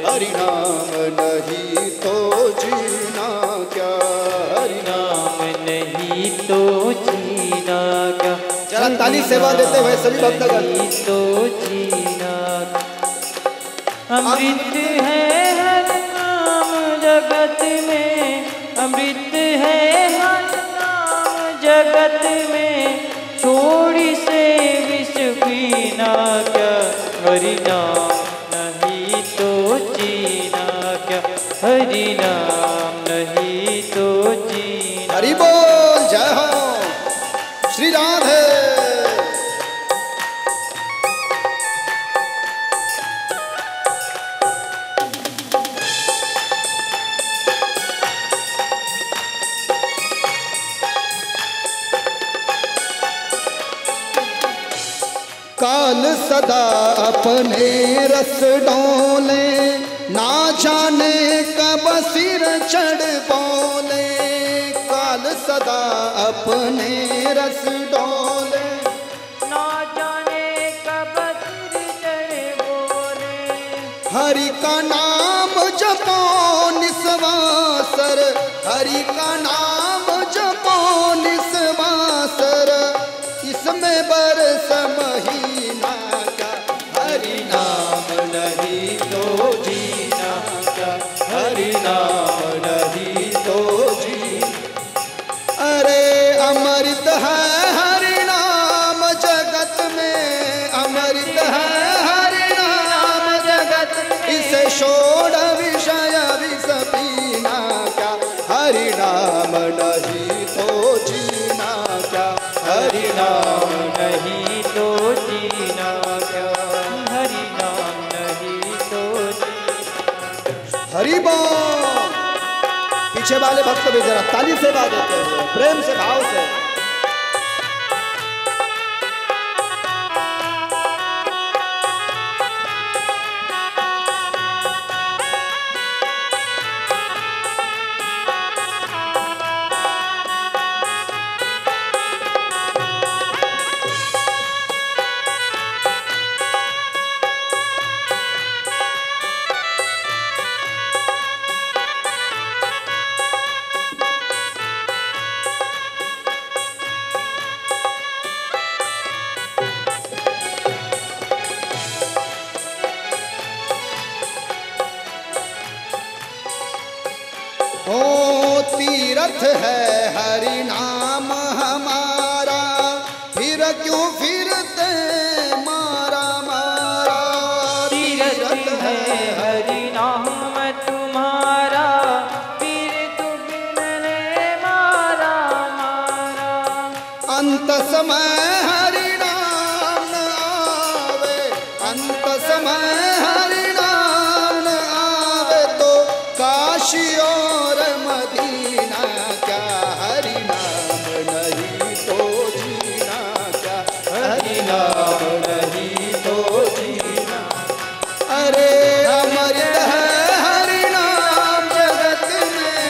हरि नाम नहीं तो जीना क्या, हरि नाम नहीं तो जीना क्या. जरा ताली सेवा देते हुए सभी भक्तगण. तो जीना अमृत है हर नाम जगत में, अमृत है हर नाम जगत में, छोड़ी से विष पीना क्या, हरि नाम नहीं तो जीना क्या, हरि नाम नहीं तो जीना. हरि बोल, जय हो श्री राधे. काल सदा अपने रस डोले, ना जाने कब सिर चढ़ बोले. काल सदा अपने रस डोले, ना जाने कब सिर चढ़ बोले. हरि का नाम जपो निस्वासर, हरि का नाम जपो निस्वासर, इसमें बरस महीना का, हरि नाम हरि नाम नहीं तो जी। अरे अमृत है हरि नाम जगत में, अमृत है हरि नाम जगत में, इसे छोड़ विषय विष पीना क्या, हरि नाम नहीं तो जीना क्या, हरि नाम नहीं तो जीना क्या, हरि नाम नहीं तो जीना। हरि बोल। पीछे वाले भक्त भी जरा ताली से बाजते हुए प्रेम से भाव से। ओ तीर्थ है हरि नाम हमारा, फिर क्यों फिरते मारा मारा। तीर्थ है हरि नाम तुम्हारा, फिर तुम ने मारा मारा। अंत समय हरि नाम न आवे, अंत समय हरि नाम न आवे, तो काशी और मदीना क्या, हरि नाम नहीं तो जीना क्या, हरि नाम नहीं तो जीना। अरे अमृत है हरि नाम जगत में,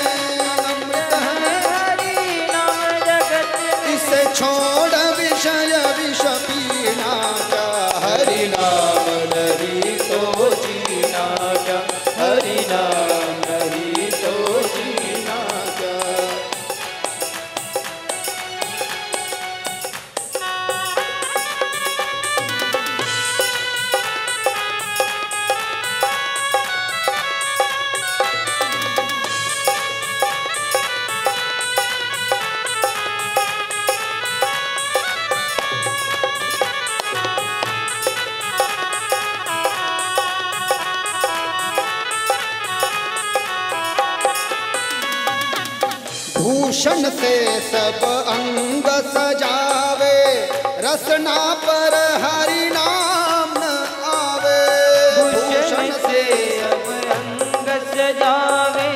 अमृत है हरि नाम जगत में, इसे छोड़ विषय विष पीना क्या, हरि नाम नहीं तो जीना क्या, हरि नाम नहीं तो जीना क्या। भूषण से सब अंग सजावे, रसना पर हरि नाम न आवे। भूषण से सब अंग सजावे,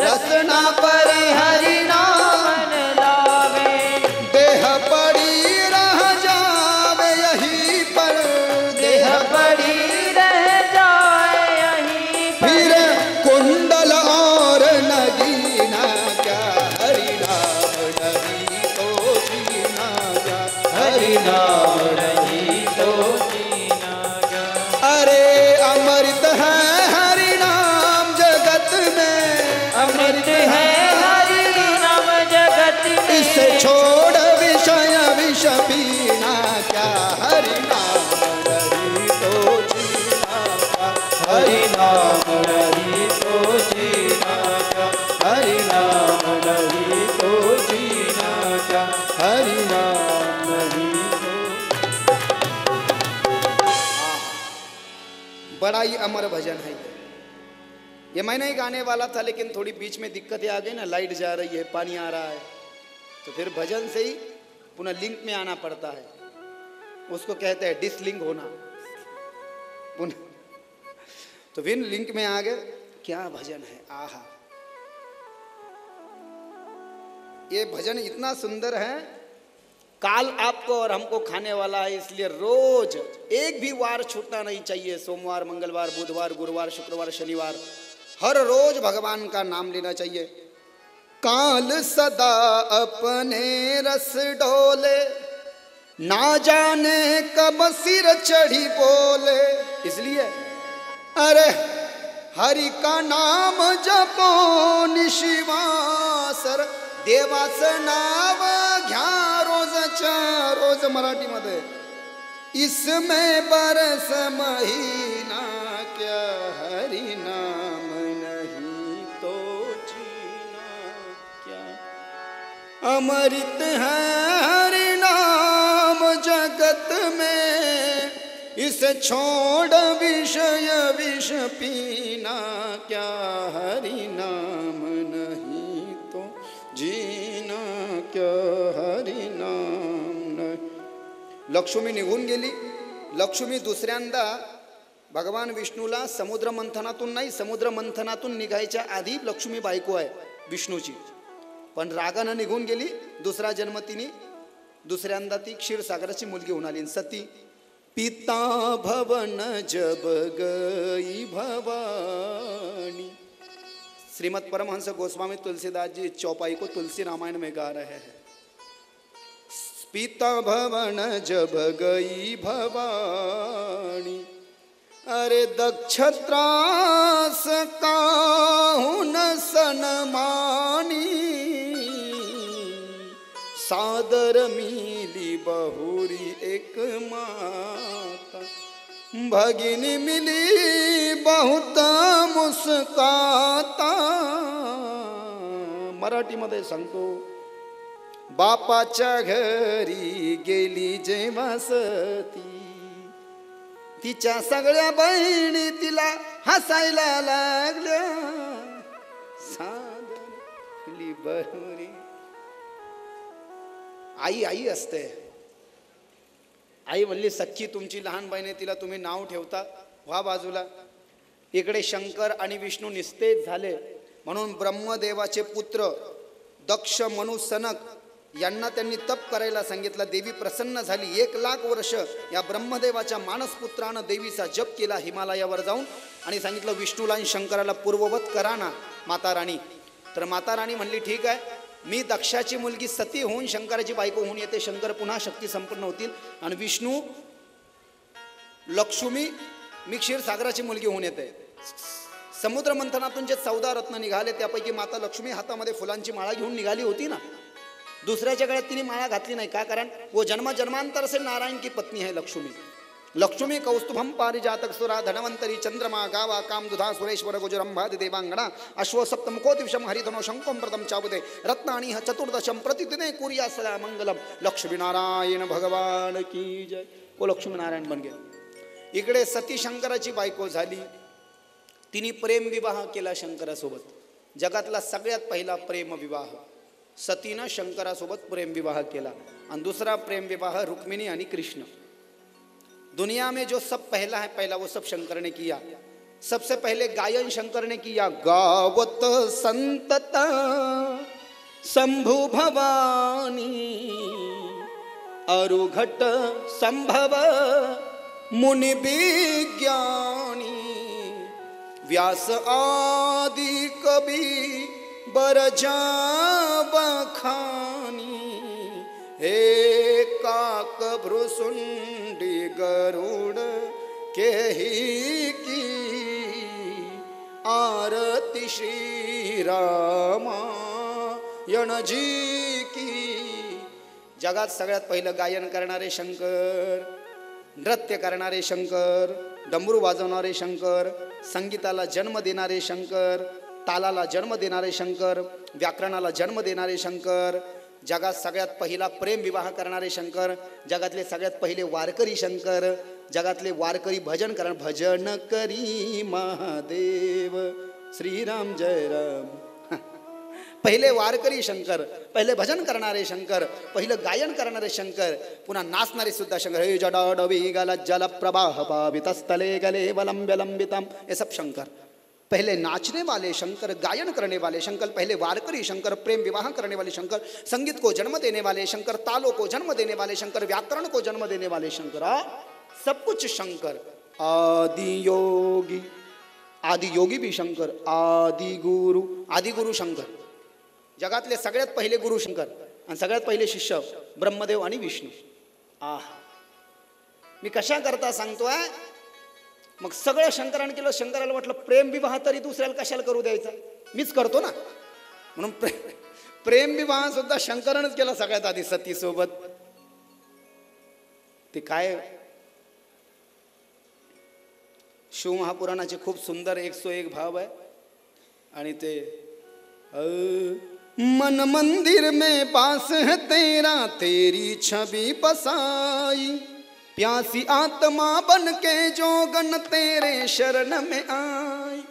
रसना पर हरि नाम मन लावे। देह पड़ी रह जावे यहीं पर, देह पड़ी रह जाए यहीं पर, फिर कुंडल और नगीना क्या, हरि नाम नहीं तो जीना क्या, हरि नाम नहीं तो जीना क्या। अरे अमृत है हरि नाम जगत में, अमृत है हरि नाम जगत में, इसे छोड़ विषय विष पीना क्या, हरि नाम नहीं तो जीना क्या, हरि नाम नहीं तो जीना क्या, हरि नाम नहीं तो जीना क्या, हरि नाम नहीं तो। बड़ा ही अमर भजन है ये मैं नहीं गाने वाला था, लेकिन थोड़ी बीच में दिक्कतें आ गई ना, लाइट जा रही है, पानी आ रहा है, तो फिर भजन से ही पुनः लिंक में आना पड़ता है। उसको कहते हैं डिसलिंक होना पुनः। तो फिर लिंक में आ गए। क्या भजन है, आहा। ये भजन इतना सुंदर है, काल आपको और हमको खाने वाला है, इसलिए रोज एक भी वार छूटना नहीं चाहिए। सोमवार, मंगलवार, बुधवार, गुरुवार, शुक्रवार, शनिवार, हर रोज भगवान का नाम लेना चाहिए। काल सदा अपने रस डोले, ना जाने कब सिर चढ़ी बोले। इसलिए अरे हरि का नाम जपो निशिवासर, देवाचं नाव घ्या रोजच्या रोज। मराठीमध्ये इसमें बरस महीना क्या, हरि नाम नहीं अमृत है हरि नाम जगत में, इसे छोड़ विषय विष पीना, क्या हरि नाम नहीं तो जीना, क्या हरि नाम नहीं. लक्ष्मी निघून गेली. लक्ष्मी दुसऱ्यांदा भगवान विष्णूला समुद्र मंथनातून नाही, समुद्र मंथनातून निघायच्या आधी लक्ष्मी बायको आहे विष्णूची, पण रागानं निघून गेली. दुसरा जन्म तिने दुसऱ्यांदा ती क्षीरसागराची मुलगी होऊन आली. सती पिता भवन जब गई भवानी. श्रीमद परमहंस गोस्वामी तुलसीदास जी चौपाई को तुलसी रामायण में गा रहे हैं. पिता भवन जब गई भवानी, अरे दक्षत्रास काहुन सनमानी, सादर मिली बहुरी एक माता, भगिनी मिली बहुत मुस्काता. मराठीमध्ये सांगतो. बापाच्या घरी गेली जेव्हा सती, तिच्या सगळ्या बहिणी तिला हसायला लागल्या, सादरली बहुरी. आई आई असते. आई म्हणली सख्खी तुमची लहान बहीण आहे, तिला तुम्ही नाव ठेवता, व्हा बाजूला. इकडे शंकर आणि विष्णू निस्तेज झाले. म्हणून ब्रह्मदेवाचे पुत्र दक्ष मनु सनक यांना त्यांनी तप करायला सांगितलं. देवी प्रसन्न झाली. 1,00,000 वर्ष या ब्रह्मदेवाच्या मानसपुत्रानं देवीचा जप केला हिमालयावर जाऊन, आणि सांगितलं विष्णूला आणि शंकराला पूर्ववत करा ना माता राणी. तर माता राणी म्हणली ठीक आहे, मी दक्षाची मुलगी सती होऊन शंकराची बायको होऊन येते. शंकर पुन्हा शक्ती संपन्न होतील. आणि विष्णू लक्ष्मी मी क्षीरसागराची मुलगी होऊन येते. समुद्र मंथनातून जे 14 रत्न निघाले त्यापैकी माता लक्ष्मी हातामध्ये फुलांची माळा घेऊन निघाली होती ना. दुसऱ्याच्या गळ्यात तिने माळा घातली नाही. का? कारण वो जन्म जन्मांतर से नारायण की पत्नी है लक्ष्मी. लक्ष्मी कौस्तुभम पारिजातक सुरा धनवंतरी चंद्रमा गावा कामदुधा सुरेश्वर गुजरंभादि देवांगणा अश्व सप्तमुखो दिवशम हरिधनो शंकुम प्रथम चाबुदे रत्नानि चतुर्दशम प्रतिदिने कुर्या सदा मंगलम. लक्ष्मी नारायण भगवान की जय. वो लक्ष्मी नारायण बन गए. इकडे सती शंकराची बायको झाली. तिने प्रेम विवाह केला शंकरासोबत. जगातला सगळ्यात पहिला प्रेम विवाह सतीनं शंकरासोबत प्रेम विवाह केला. और दूसरा प्रेम विवाह रुक्मिणी आणि कृष्ण. दुनिया में जो सब पहला है पहला वो सब शंकर ने किया. सबसे पहले गायन शंकर ने किया. गावत संतत शंभु भवानी अरुघट संभव मुनि विज्ञानी व्यास आदि कवि बरजा बखानी हे काक भ्रुसुंडी गरुड़ के ही की आरती श्री रामायण जी की. जगात सगळ्यात पहिलं गायन करणारे शंकर, नृत्य करणारे शंकर, डमरू वाजवणारे शंकर, संगीताला जन्म देणारे शंकर, तालाला जन्म देणारे शंकर, व्याकरणाला जन्म देणारे शंकर, जगात सगळ्यात पहिला प्रेम विवाह करणारे शंकर, जगातले सगळ्यात पहिले वारकरी शंकर, जगातले वारकरी भजन भजन करी महादेव श्रीराम जय राम. पहिले वारकरी शंकर, पहिले भजन करणारे शंकर, पहिलं गायन करणारे शंकर, पुन्हा नाचणारे सुद्धा शंकर. हे जडाडवी गल जल प्रवाह पावितस्थले गले वलंब्यलंबितम, ये सब शंकर. पहले नाचने वाले शंकर, गायन करने वाले शंकर, पहले वारकरी शंकर, प्रेम विवाह करने वाले शंकर, संगीत को जन्म देने वाले शंकर, तालों को जन्म देने वाले शंकर, व्याकरण को जन्म देने वाले शंकर, सब कुछ शंकर. आदि योगी, आदि योगी भी शंकर, आदि गुरु शंकर. जगातले सगळ्यात पहिले गुरु शंकर आणि सगळ्यात पहिले शिष्य ब्रह्मदेव आणि विष्णू. मी कशा करता सांगतोय. मग सगळं शंकराने केलं. शंकराला वाटलं प्रेम विवाह तरी दुसऱ्याला कशाला करू द्यायचा, मीच करतो ना. म्हणून प्रेम विवाह सुद्धा शंकरानेच केला सगळ्यात आधी सती सोबत. ते काय शिवमहापुराणाचे खूप सुंदर 101 भाव आहे. आणि ते मन मंदिर में पास है तेरा, तेरी छवि बसाई। प्यासी आत्मा बन के जोगन तेरे शरण में आई।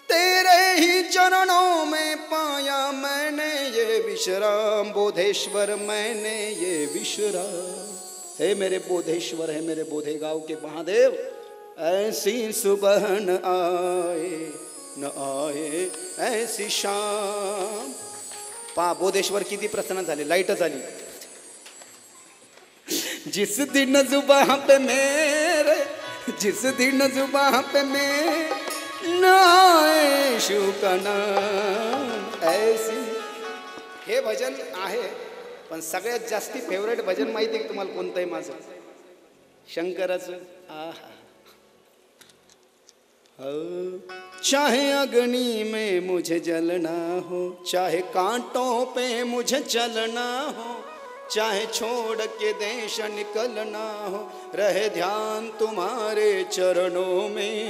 तेरे ही चरणों में पाया मैंने ये विश्राम, बोधेश्वर मैंने ये विश्राम। हे मेरे बोधेश्वर, है मेरे बोधे गाँव के महादेव, ऐसी सुबह न आए न आए ऐसी शाम। पा बोधेश्वर किती प्रसन्न झाले, लाईटच आली। जिस दिन जुबान पे मेरे, जिस दिन जुबान पे मेरे न आए शिव का नाम ऐसी। हे भजन आहे, पण सगळ्यात जास्ती फेवरेट भजन माहिती आहे तुम्हाला कोणतं आहे माझं? शंकराचं। आहा, चाहे अग्नि में मुझे जलना हो, चाहे कांटों पे मुझे चलना हो, चाहे छोड़ के देश निकलना हो, रहे ध्यान तुम्हारे चरणों में,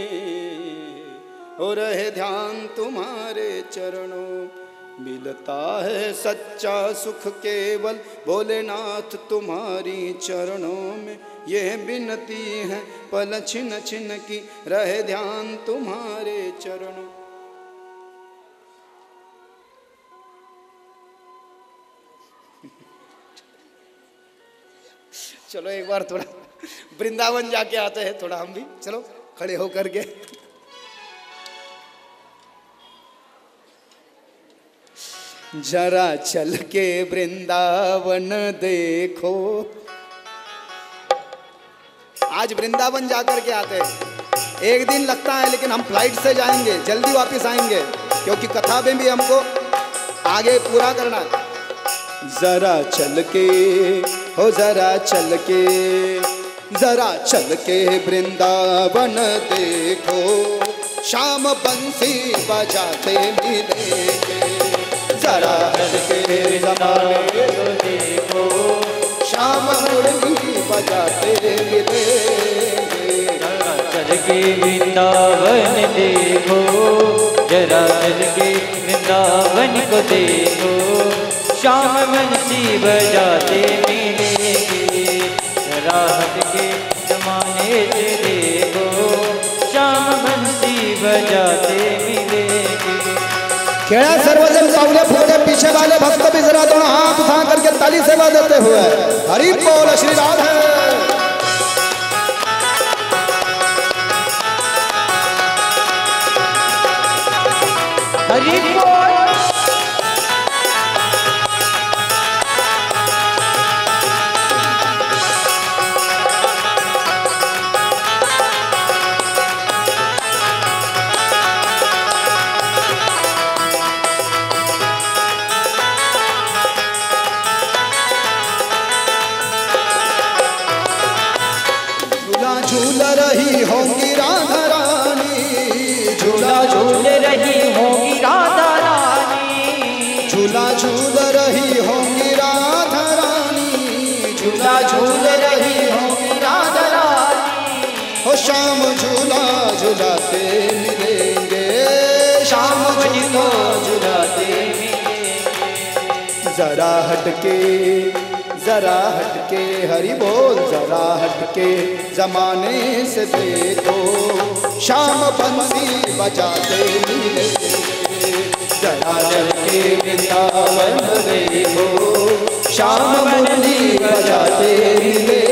हो रहे ध्यान तुम्हारे चरणों। मिलता है सच्चा सुख केवल भोलेनाथ तुम्हारी चरणों में। यह विनती है पल छिन छिन की, रहे ध्यान तुम्हारे चरणों। चलो एक बार थोड़ा वृंदावन जाके आते हैं, थोड़ा हम भी चलो खड़े होकर के। जरा चल के वृंदावन देखो, आज वृंदावन जाकर के आते हैं। एक दिन लगता है लेकिन हम फ्लाइट से जाएंगे, जल्दी वापस आएंगे, क्योंकि कथा में भी हमको आगे पूरा करना है। जरा चल के हो, जरा चल के, जरा चल के वृंदावन देखो, शाम बंसी बजाते मिलेंगे। जरा चल के जमाने को देखो, शाम मुरली बजाते मिलेंगे। जरा चल के वृंदावन देखो, जरा चल के वृंदावन को देखो, शाम बंसी बजाते मिलेंगे। जरा हट के जमाने से देखो, शाम बंसी बजाते मिलेंगे। खेड़ा सर्वजन सावले फूले, पीछे वाले भक्त भी जरा दोनों हाथ उठा करके ताली सेवा देते हुए हरि बोल श्री राधे। हरि बोल। झूल रही होंगी राधा रानी, झूला झूल रही होगी राधा रानी, झूला झूल रही होंगी राधा रानी, झूला झूल रही होगी राधा रानी। हो शाम झूला झूलाते मिलेंगे, शाम को झूलाते मिलेंगे। जरा हटके, जरा हटके हरि बोल, जरा हटके जमाने से देखो, शाम बंसी बजाते मिलेंगे। जरा हटके वृंदावन देखो, शाम मुरली बजाते मिलेंगे।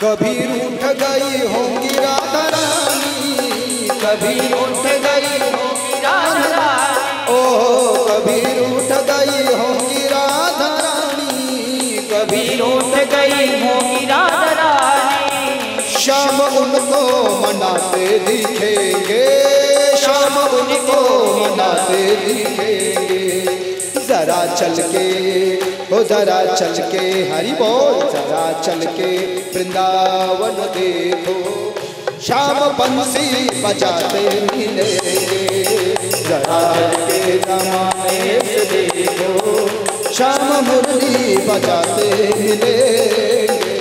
कभी रूठ गई होंगी राधा रानी, कभी उठ गई होगी राधा रानी, ओ कभी रूठ गई होंगी राधा रानी, कभी उठ गई होगी राधा रानी। शाम उनको मनाते दिखेंगे, शाम उनको मनाते दिखेंगे। जरा चल के हो जरा चल के हरि बोल, जरा चल के वृंदावन देखो, श्याम बंसी बजाते मिलेंगे। जरा के जमाने से देखो, श्याम मुरली बजाते मिलेंगे।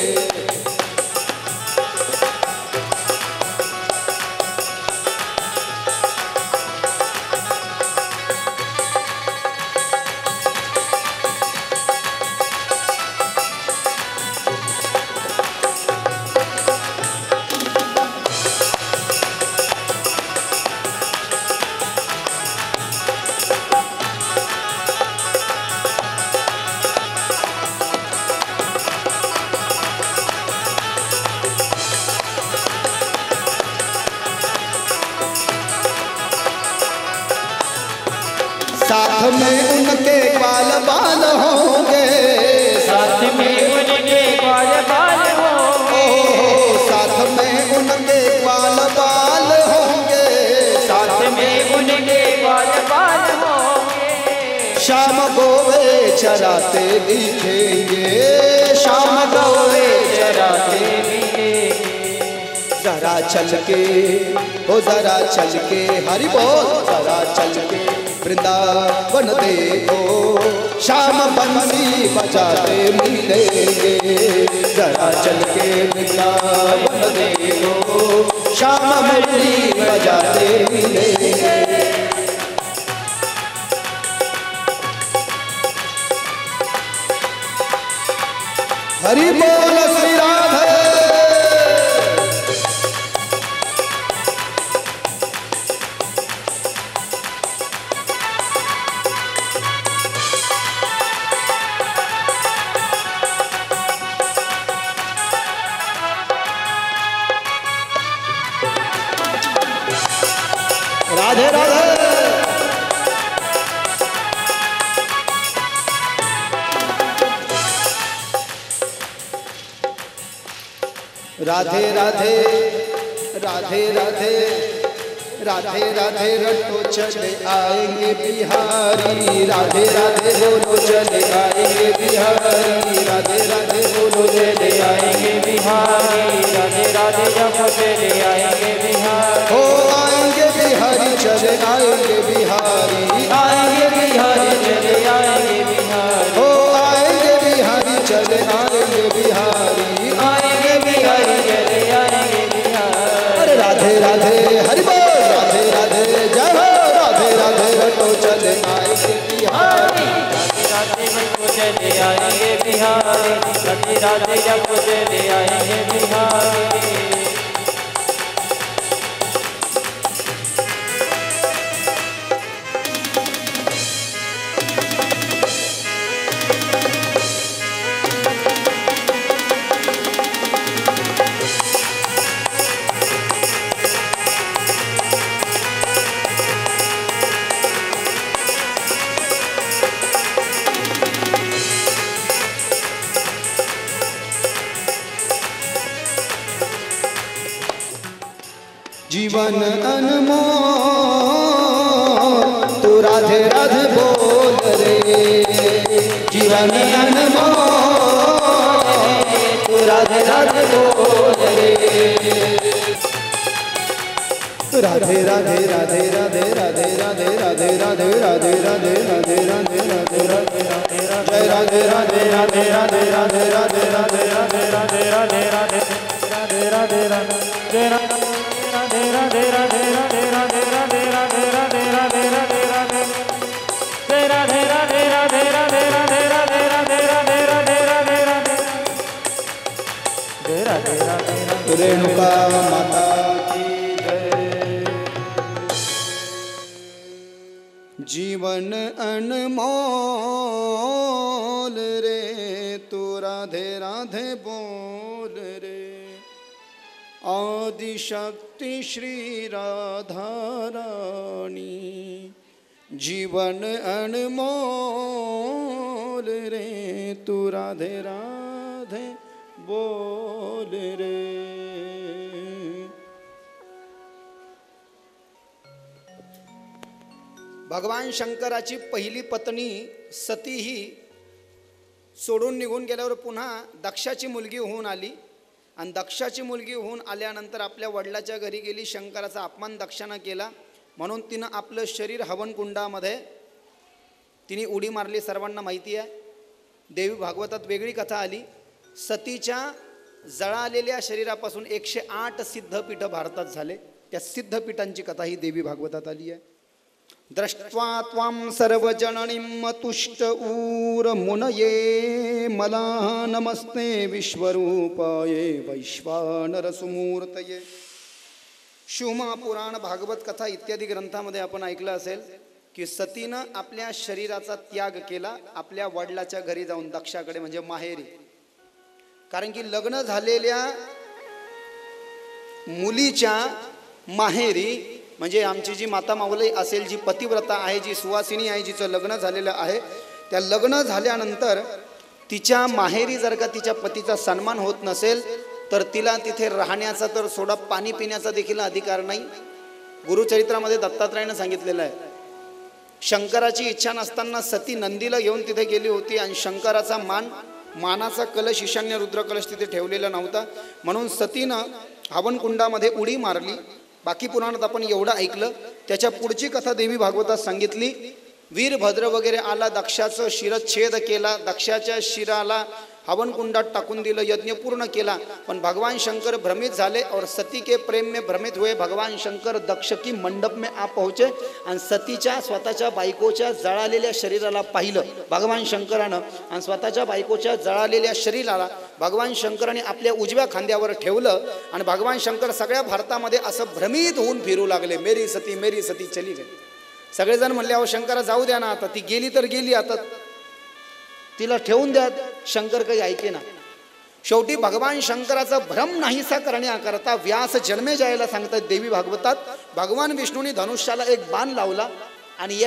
साथ में उनके ग्वाल बाल होंगे, साथ में उनके ग्वाल बाल होंगे, साथ में उनके ग्वाल बाल होंगे, साथ में उनके ग्वाल बाल होंगे। श्याम गोवे चराते दिखेंगे, श्याम गौवे चराते मिलेंगे। जरा चल के, हो जरा चल के हरि बोल, जरा चल के वृंदावन देखो, श्याम बंसी बजाते मिलेंगे। जरा चल के वृंदावन देखो, श्याम मुरली बजाते मिलेंगे। हरि बोल श्री राधे। राधे राधे। राधे राधे राधे राधे राधे राधे रटो चले आएंगे बिहारी, राधे राधे बोलो चले आएंगे बिहारी, राधे राधे बोलो चले आएंगे बिहारी, राधे राधे जप चले आएंगे बिहारी, हो आएंगे बिहारी चले आएंगे बिहारी, आएंगे बिहारी चले आएंगे बिहारी, हो आएंगे बिहारी चले आएंगे बिहारी, आएंगे बिहारी चले आएंगे बिहारी। अरे राधे राधे हरि बोल, राधे राधे जय हो, राधे राधे रटो चले आएंगे बिहारी, राधे राधे जप चले आएंगे बिहारी, राधे राधे जप चले आएंगे बिहारी। जीवन अनमोल तू राधे राधे बोल रे, जीवन अनमोल तू राधे राधे बोल रे। राधे राधे राधे राधे राधे राधे राधे राधे राधे राधे राधे राधे राधे राधे जय राधे राधे राधे राधे राधे राधे राधे राधे राधे राधे राधे राधे राधे जय राधे राधे राधे राधे राधे राधे राधे राधे राधे राधे राधे जय राधे राधे राधे राधे राधे राधे राधे राधे राधे राधे राधे जय राधे राधे रेणुका माता की जय। जीवन अनमोल रे तू राधे राधे बोल रे, आदि शक्ति श्री राधा रानी। जीवन अनमोल रे तू राधे राधे बोल रे। भगवान शंकराची पहिली पत्नी सती ही सोडून निघून गेल्यावर पुन्हा दक्षाची मुलगी होऊन आली आणि दक्षाची मुलगी होऊन आल्यानंतर आपल्या वडिलाच्या घरी गेली. शंकराचा अपमान दक्षानं केला म्हणून तिनं आपलं शरीर हवनकुंडामध्ये तिने उडी मारली. सर्वांना माहिती आहे. देवी भागवतात वेगळी कथा आली. सतीच्या जळालेल्या शरीरापासून 108 सिद्धपीठ भारतात झाले. त्या सिद्धपीठांची कथा ही देवी भागवतात आली आहे. दृष्ट्वा त्वां सर्वजननीं तुष्ट ऊर मुनये मला नमस्ते विश्वरूपाये वैश्वानर सुमूर्तये. शिवमा पुराण, भागवत कथा इत्यादी ग्रंथामध्ये आपण ऐकलं असेल की सतीनं आपल्या शरीराचा त्याग केला आपल्या वडिलाच्या घरी जाऊन, दक्षाकडे म्हणजे माहेरी. कारण की लग्न झालेल्या मुलीच्या माहेरी म्हणजे आमची जी माता माऊली असेल, जी पतिव्रता आहे, जी सुवासिनी आहे, जिचं लग्न झालेलं आहे, त्या लग्न झाल्यानंतर तिच्या माहेरी जर का तिच्या पतीचा सन्मान होत नसेल तर तिला तिथे राहण्याचा तर सोडा पाणी पिण्याचा देखील अधिकार नाही. गुरुचरित्रामध्ये दत्तात्रयानं सांगितलेलं आहे. शंकराची इच्छा नसताना सती नंदीला घेऊन तिथे गेली होती आणि शंकराचा मानाचा कलश, ईशान्य रुद्र कलश तिथे ठेवलेला नव्हता म्हणून सतीनं हवनकुंडामध्ये उडी मारली. बाकी पुराणात आपण एवढं ऐकलं. त्याच्या पुढची कथा देवी भागवतात सांगितली. वीरभद्र वगैरे आला, दक्षाचं शिरच्छेद केला, दक्षाच्या शिराला हवनकुंडात टाकून दिलं, यज्ञ पूर्ण केला. पण भगवान शंकर भ्रमित झाले और सती के प्रेम में भ्रमित हुए भगवान शंकर दक्ष की मंडप में आ पहुंचे आणि सतीच्या स्वतःच्या बायकोच्या जळालेल्या शरीराला पाहिलं भगवान शंकरानं आणि स्वतःच्या बायकोच्या जळालेल्या शरीराला भगवान शंकराने आपल्या उजव्या खांद्यावर ठेवलं आणि भगवान शंकर सगळ्या भारतामध्ये असं भ्रमित होऊन फिरू लागले. मेरी सती चली गई. सगळेजण म्हणले अहो शंकरा जाऊ द्या ना, आता ती गेली तर गेली, आता तिला ठेवून द्या. शंकर काही ऐके ना. शेवटी भगवान शंकराचा भ्रम नाहीसा करण्याकरता व्यास जन्मे जायला सांगतात देवी भागवतात. भगवान विष्णूने धनुष्याला एक बाण लावला आणि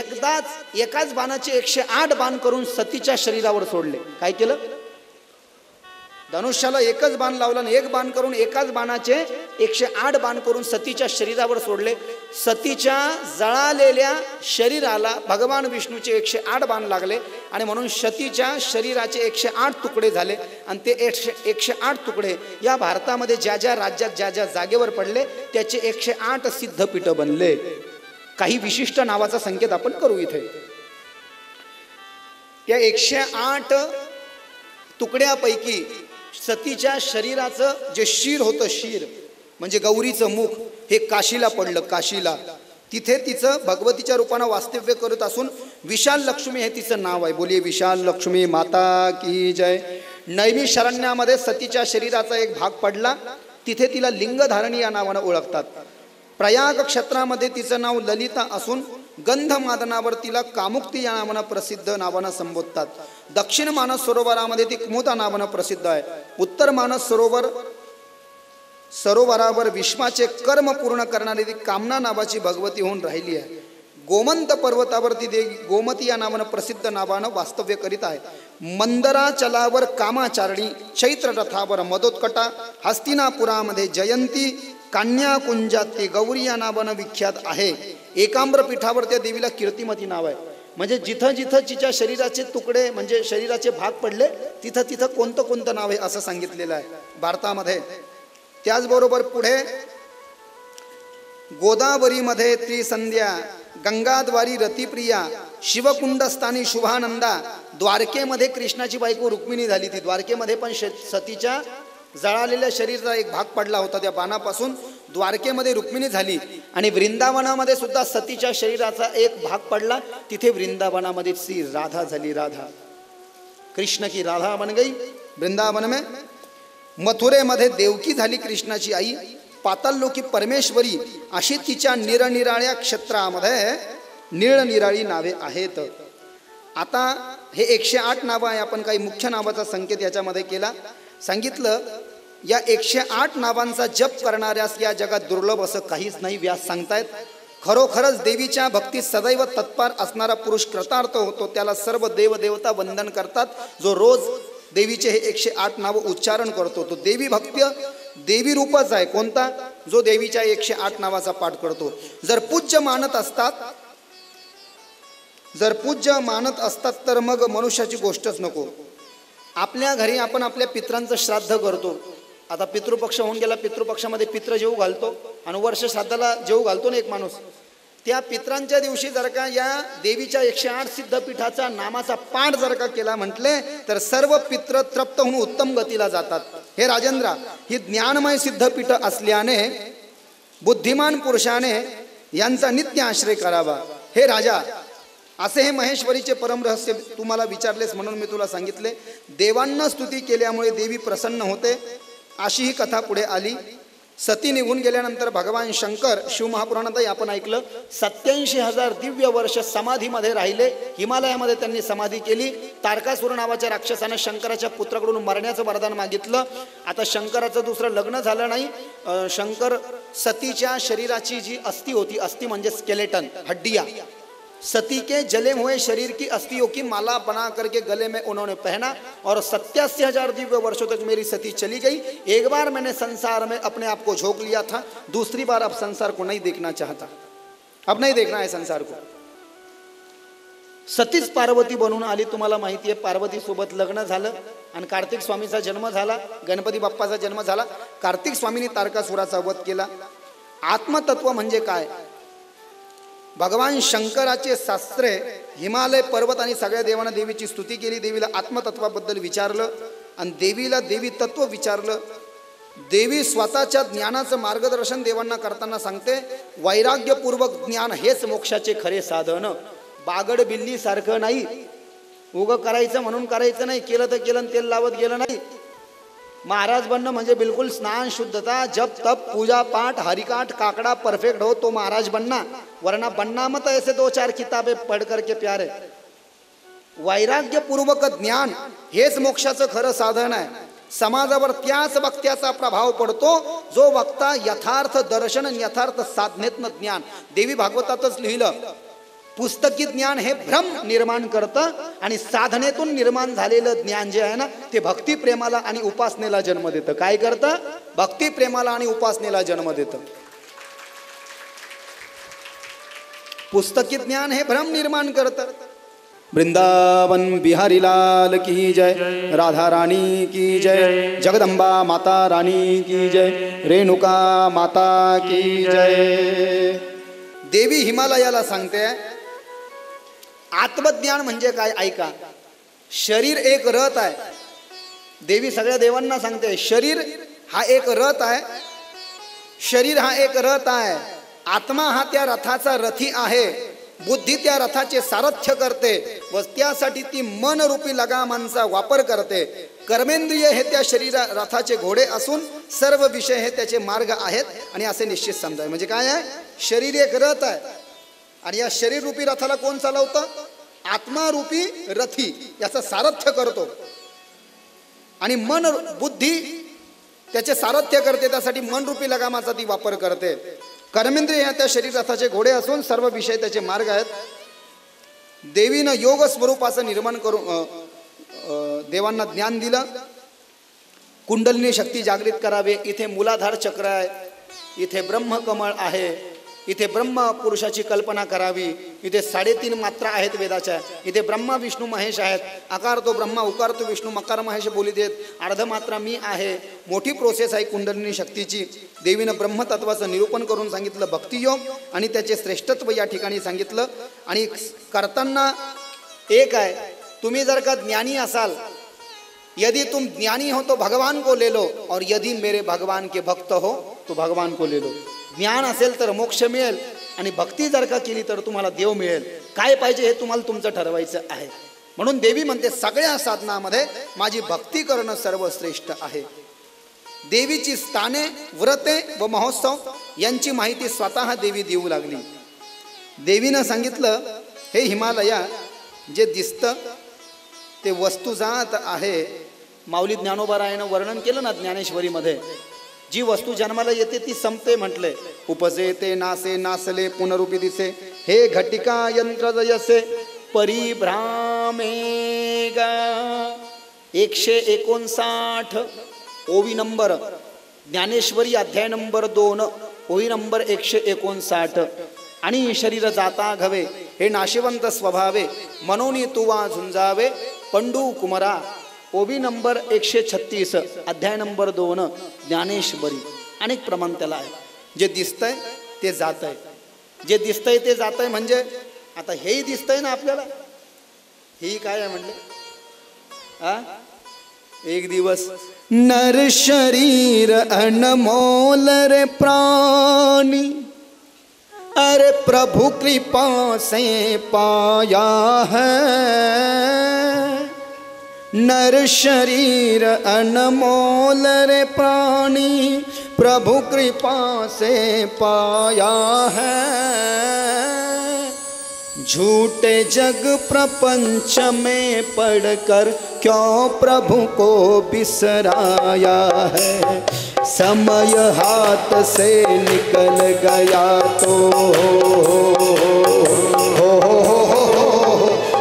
एकाच बाणाचे 108 बाण करून सतीच्या शरीरावर सोडले. काय केलं? धनुष्याला एकच बाण लावला आणि एक बाण करून एकाच बाणाचे 108 बाण करून सतीच्या शरीरावर सोडले. सतीच्या जळालेल्या शरीराला भगवान विष्णूचे 108 बाण लागले आणि म्हणून सतीच्या शरीराचे 108 तुकडे झाले आणि ते 108 तुकडे या भारतामध्ये ज्या ज्या राज्यात ज्या ज्या जागेवर पडले त्याचे 108 सिद्धपीठ बनले. काही विशिष्ट नावाचा संकेत आपण करू इथे. या 108 तुकड्यापैकी सतीच्या शरीराचं जे शिर होतं, शिर म्हणजे गौरीचं मुख, हे काशीला पडलं. काशीला तिथे तिचं भगवतीच्या रूपानं वास्तव्य करत असून विशाल लक्ष्मी हे तिचं नाव आहे. बोलिये विशाल लक्ष्मी माता की जय. नैमिषारण्यामध्ये सतीच्या शरीराचा एक भाग पडला. तिथे तिला लिंगधारणी या नावानं ओळखतात. प्रयाग क्षेत्रामध्ये तिचं नाव ललिता असून गंधमादनावर तिला कामुक्ती या नावानं प्रसिद्ध नावानं संबोधतात. दक्षिण मानस सरोवरामध्ये ती कुमुदा नावानं प्रसिद्ध आहे. उत्तर मानस सरोवरावर विश्वाचे कर्म पूर्ण करणारी ती कामना नावाची भगवती होऊन राहिली आहे. गोमंत पर्वतावर ती देवी गोमती या नावानं प्रसिद्ध नावानं वास्तव्य करीत आहे. मंदराचलावर कामाचारणी, चैत्र रथावर मदोत्कटा, हस्तिनापुरामध्ये जयंती, कान्याकुंजात ती गौरी या नावानं विख्यात आहे. एकांब्र पीठावर त्या देवीला कीर्तिमती नाव आहे. म्हणजे जिथं जिथं तिच्या शरीराचे तुकडे म्हणजे शरीराचे भाग पडले तिथं तिथं कोणतं कोणतं नाव आहे असं सांगितलेलं आहे भारतामध्ये. त्याचबरोबर पुढे गोदावरीमध्ये त्रिसंध्या, गंगाद्वारी रतिप्रिया, शिवकुंडस्थानी शुभानंदा, द्वारकेमध्ये कृष्णाची बायको रुक्मिणी झाली. ती द्वारकेमध्ये पण सतीच्या जळालेल्या शरीराचा एक भाग पडला होता. त्या बाणापासून द्वारकेमध्ये रुक्मिणी झाली आणि वृंदावनामध्ये सुद्धा सतीच्या शरीराचा एक भाग पडला. तिथे वृंदावनामध्ये श्री राधा झाली. राधा कृष्ण की राधा बन गई वृंदावन में. मथुरेमध्ये देवकी झाली कृष्णाची आई. पाताललोकी परमेश्वरी अशी तिच्या निरनिराळ्या क्षेत्रामध्ये निरनिराळी नावे आहेत. आता हे 108 नावं आहे. आपण काही मुख्य नावाचा संकेत याच्यामध्ये केला. सांगितलं या 108 नावांचा जप करणाऱ्यास या जगात दुर्लभ असं काहीच नाही. व्यास सांगतायत खरोखरच देवीच्या भक्तीत सदैव तत्पर असणारा पुरुष कृतार्थ होतो. त्याला सर्व देवदेवता वंदन करतात. जो रोज देवीचे हे 108 नाव उच्चारण करतो तो देवी भक्त देवी रूपच आहे. कोणता? जो देवीच्या 108 नावाचा पाठ करतो. जर पूज्य मानत असतात तर मग मनुष्याची गोष्टच नको. आपल्या घरी आपण आपल्या पित्रांचं श्राद्ध करतो. आता पितृपक्ष होऊन गेला, पितृपक्षामध्ये पित्र जेवू घालतो आणि वर्ष श्राद्धाला जेवू घालतो ना एक माणूस. त्या पित्रांच्या दिवशी जर का या देवीच्या 108 सिद्धपीठाचा नामाचा पाठ जर का केला म्हटले तर सर्व पित्र तृप्त होऊन उत्तम गतीला जातात. हे राजेंद्रा, ही ज्ञानमय सिद्धपीठ असल्याने बुद्धिमान पुरुषाने यांचा नित्य आश्रय करावा. हे राजा, असे हे महेश्वरीचे परमरहस्य तुम्हाला विचारलेस म्हणून मी तुला सांगितले. देवांना स्तुती केल्यामुळे देवी प्रसन्न होते अशी ही कथा पुढे आली. सती निघून गेल्यानंतर भगवान शंकर शिवमहापुराणातही आपण ऐकलं 87,000 दिव्य वर्ष समाधीमध्ये राहिले. हिमालयामध्ये त्यांनी समाधी केली. तारकासुर नावाच्या राक्षसाने शंकराच्या पुत्राकडून मरण्याचं वरदान मागितलं. आता शंकराचं दुसरं लग्न झालं नाही. शंकर सतीच्या शरीराची जी अस्थि होती, अस्थि म्हणजे स्केलेटन, हड्डिया, सती के जले हुए शरीर की अस्थियों की माला बना करके गले में उन्होंने पहना और 87,000 दिव्य वर्षों तक मेरी सती चली गई. एक बार मैंने संसार में अपने आप को झोंक लिया था, दूसरी बार अब संसार को नहीं देखना चाहता, अब नहीं देखना है संसार को. सतीच पार्वती बनून आली. तुम्हाला माहिती आहे, पार्वती सोबत लग्न झालं आणि कार्तिक स्वामीचा जन्म झाला, गणपती बाप्पाचा जन्म झाला. कार्तिक स्वामींनी तारकासुराचा वध केला. आत्मतत्व म्हणजे काय? भगवान शंकराचे शास्त्रे, हिमालय पर्वत आणि सगळ्या देवांना देवीची स्तुती केली. देवीला आत्मतत्वाबद्दल विचारलं आणि देवीला देवी तत्व विचारलं. देवी स्वतःच्या ज्ञानाचं मार्गदर्शन देवांना करताना सांगते, वैराग्यपूर्वक ज्ञान हेच मोक्षाचे खरे साधन. बागड बिल्ली सारखं नाही, उगं करायचं म्हणून करायचं नाही, केलं तर केलं, तेल लावत गेलं नाही. महाराज बनणं म्हणजे बिल्कुल स्नान, शुद्धता, जप, तप, पूजा पाठ, हरिकाठ, काकड़ा परफेक्ट हो तो महाराज बनना, वरना बनना मत ऐसे 2-4 किताबें पढ़ करके प्यारे. वैराग्यपूर्वक ज्ञान हेच मोक्षाचं खरं साधन आहे. समाजावर त्याच वक्त्याचा प्रभाव पडतो जो वक्ता यथार्थ दर्शन आणि यथार्थ साधनेतनं ज्ञान. देवी भागवतातच लिहिलं, पुस्तकी ज्ञान हे भ्रम निर्माण करतं आणि साधनेतून निर्माण झालेलं ज्ञान जे आहे ना ते भक्ती प्रेमाला आणि उपासनेला जन्म देतं. काय करतं? भक्ती प्रेमाला आणि उपासनेला जन्म देतं. पुस्तकी ज्ञान हे भ्रम निर्माण करतं. वृंदावन बिहारी लाल की जय, राधा रानी की जय, जगदंबा माता रानी की जय, रेणुका माता की जय. देवी हिमालयाला सांगते आत्मज्ञान म्हणजे काय. ऐका, शरीर एक रथ आहे. देवी सगळ्या देवांना सांगते शरीर हा एक रथ आहे, शरीर हा एक रथ आहे. आत्मा हा त्या रथाचा रथी आहे. बुद्धी त्या रथाचे सारथ्य करते व त्यासाठी ती मनरूपी लगामांचा वापर करते. कर्मेंद्रिय हे त्या शरीरा रथाचे घोडे असून सर्व विषय हे त्याचे मार्ग आहेत. आणि असे निश्चित समजावे. म्हणजे काय आहे? शरीर एक रथ आहे आणि या शरीर रूपी रथाला कोण चालवतं? आत्मारूपी रथी याचं सारथ्य करतो आणि मन बुद्धी त्याचे सारथ्य करते. त्यासाठी मनरूपी लगामाचा ती वापर करते. कर्मेंद्रिय या त्या शरीर रथाचे घोडे असून सर्व विषय त्याचे मार्ग आहेत. देवीनं योग स्वरूपाचं निर्माण करून देवांना ज्ञान दिलं. कुंडलिनी शक्ती जागृत करावे. इथे मूलाधार चक्र आहे, इथे ब्रह्मकमळ आहे, इथे ब्रह्म पुरुषाची कल्पना करावी. इथे 3.5 मात्रा आहेत वेदाच्या. इथे ब्रह्मा विष्णू महेश आहेत. आकार तो ब्रह्मा, उकार तो विष्णू, मकार महेश बोली देत. अर्धमात्रा मी आहे. मोठी प्रोसेस आहे कुंडलिनी शक्तीची. देवीनं ब्रह्मतत्वाचं निरूपण करून सांगितलं भक्तियोग आणि त्याचे श्रेष्ठत्व या ठिकाणी सांगितलं. आणि करताना एक आहे, तुम्ही जर का ज्ञानी असाल, यदि तुम ज्ञानी हो तो भगवान को ले लो और यदि मेरे भगवान के भक्त हो तो भगवान को ले लो. ज्ञान असेल तर मोक्ष मिळेल आणि भक्ती जर का केली तर तुम्हाला देव मिळेल. काय पाहिजे हे तुम्हाला तुमचं ठरवायचं आहे. म्हणून देवी म्हणते सगळ्या साधनामध्ये माझी भक्ती करणं सर्वश्रेष्ठ आहे. देवीची स्थाने, व्रते व महोत्सव यांची माहिती स्वतः देवी देऊ लागली. देवीनं सांगितलं, हे हिमालया, जे दिसतं ते वस्तुजात आहे. माऊली ज्ञानोबारायानं वर्णन केलं ना ज्ञानेश्वरीमध्ये, जी वस्तू जन्माला येते ती संपते म्हटले. उपजे ते नासे, नासले पुनरुपी दिसे, हे घटिका यंत्र जयसे परिभ्रामे गा. 159 ओवी नंबर, ज्ञानेश्वरी अध्याय नंबर 2 ओवी नंबर 159. आणि शरीर जाता घवे, हे नाशिवंत स्वभावे, मनोनी तुवा झुंजावे पंडू कुमरा. ओबी नंबर 136 अध्याय नंबर 2 ज्ञानेश्वरी अनेक प्रमाण त्याला आहे. जे दिसतंय ते जात आहे, जे दिसतंय ते जात आहे. म्हणजे आता हेही दिसतंय ना आपल्याला, ही काय आहे म्हणले एक दिवस नर शरीर अनमोल रे प्राणी, अरे प्रभु कृपा से पाया है. नर शरीर अनमोल रे प्राणी, प्रभु कृपा से पाया है. झूठे जग प्रपंच में पढ़कर क्यों प्रभु को बिसराया है. समय हाथ से निकल गया तो